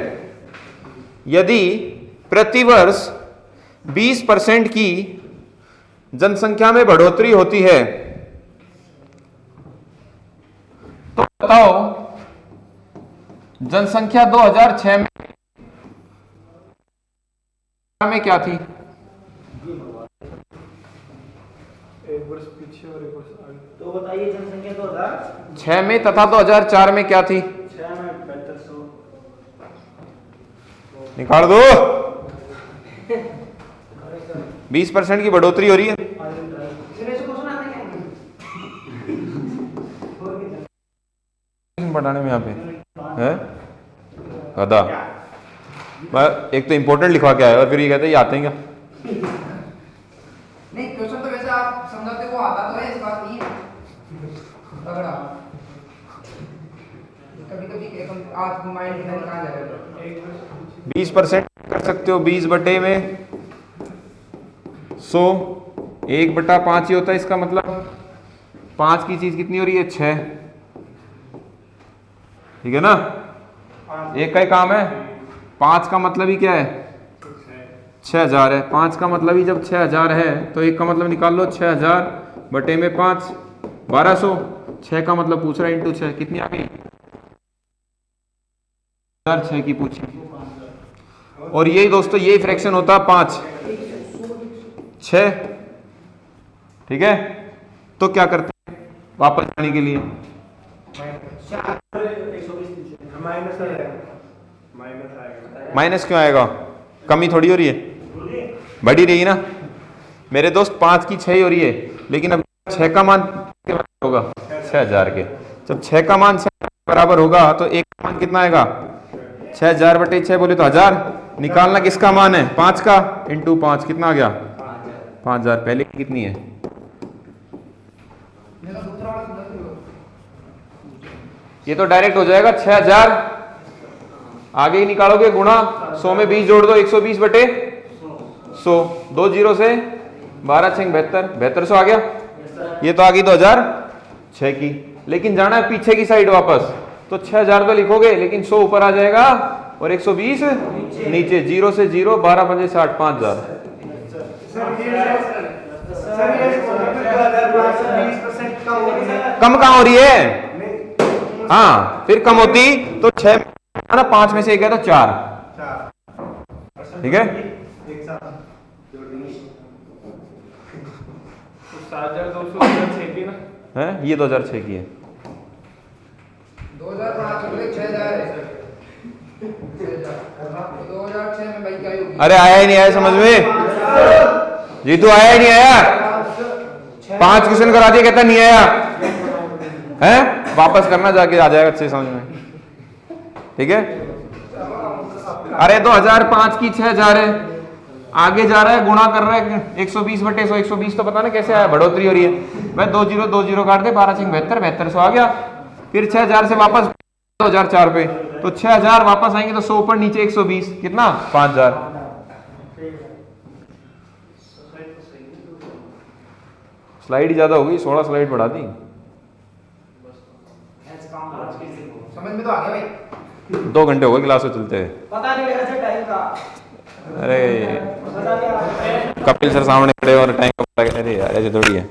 [SPEAKER 1] यदि प्रतिवर्ष 20% की जनसंख्या में बढ़ोतरी होती है, तो बताओ जनसंख्या 2006 में क्या थी?
[SPEAKER 4] एक वर्ष पीछे और एक वर्ष आगे।
[SPEAKER 5] तो बताइए जनसंख्या
[SPEAKER 1] 2006 में तथा 2004 में क्या थी?
[SPEAKER 5] 2006 में 7500।
[SPEAKER 1] निकाल दो। 20% की बढ़ोतरी हो रही है। पढ़ाने में यहाँ पे है गधा, एक तो इंपॉर्टेंट लिखवा के आया और फिर ये कहते हैं ये आते हैं क्या?
[SPEAKER 3] नहीं क्वेश्चन तो वैसे आप समझाते को आता तो है, इस बात नहीं है तगड़ा। कभी कभी आज माइंड में कहाँ जा रहा है
[SPEAKER 1] 20% कर सकते हो 20 बटे में 100, 1/5 ही होता है, इसका मतलब 5 की चीज कितनी हो रही है 6, ठीक है ना? एक का ही काम है, 5 का मतलब ही क्या है 6000 है, 5 का मतलब ही जब 6000 है तो एक का मतलब निकाल लो 6000 बटे में 5 1200, 6 का मतलब पूछ रहा है इंटू 6 कितनी आ गई 6 की पूछी। और यही दोस्तों यही फ्रैक्शन होता है 5 6, ठीक है? तो क्या करते हैं वापस जाने के लिए माइनस क्यों आएगा? कमी थोड़ी हो रही है, बढ़ी रही ना मेरे दोस्त, 5 की 6 ही हो रही है, लेकिन अब 6 का मान किसके बराबर होगा 6000 के। जब 6 का मान 6 बराबर होगा तो एक का मान कितना आएगा 6000 बटे 6 बोले तो 1000, निकालना किसका मान है 5 का, इंटू 5 कितना आ गया 5000। पहले की कितनी है ये तो डायरेक्ट हो जाएगा 6000, आगे ही निकालोगे गुणा 100 में 20 जोड़ दो 120 बटे 100, 2 जीरो से 12 6 72, 7200 आ गया। ये तो आ गई 2006 की, लेकिन जाना है पीछे की साइड वापस, तो 6000 तो लिखोगे लेकिन 100 ऊपर आ जाएगा और 120 नीचे। 0 से 0, 12 5 60, 5000। कम कहाँ हो रही है? हाँ, फिर कम होती तो 6 ना, 5 में से एक है तो 4, ठीक है।
[SPEAKER 4] तो 7206 की ना
[SPEAKER 1] है ये 2006 की है।
[SPEAKER 3] 2005 में 6000 है। 2006 में भाई क्या होगी?
[SPEAKER 1] अरे आया ही नहीं आया समझ में, जीतू आया ही नहीं आया। 5 क्वेश्चन करा दिया, कहता नहीं आया है, वापस करना जाके आ जाएगा अच्छे समझ में, ठीक है। अरे 2005 की 6000 है, आगे जा रहा है, गुणा कर रहा है 120 बटे 100, 120 तो पता ना कैसे आया, बढ़ोतरी हो रही है। भाई 2 जीरो काट दे, 12 6 72, 7200 आ गया। फिर 6000 से वापस 2004 पे, तो 6000 वापस आएंगे तो 100 ऊपर नीचे 120, कितना 5000। स्लाइड ही ज्यादा हो गई, 16 स्लाइड बढ़ा दी।
[SPEAKER 3] समझ में तो आ गया भाई।
[SPEAKER 1] 2 घंटे हो गए क्लास में चलते हुए।
[SPEAKER 2] पता नहीं लगा टाइम का।
[SPEAKER 1] अरे कपिल सर सामने खड़े और टाइम, अरे यार ऐसे थोड़ी है।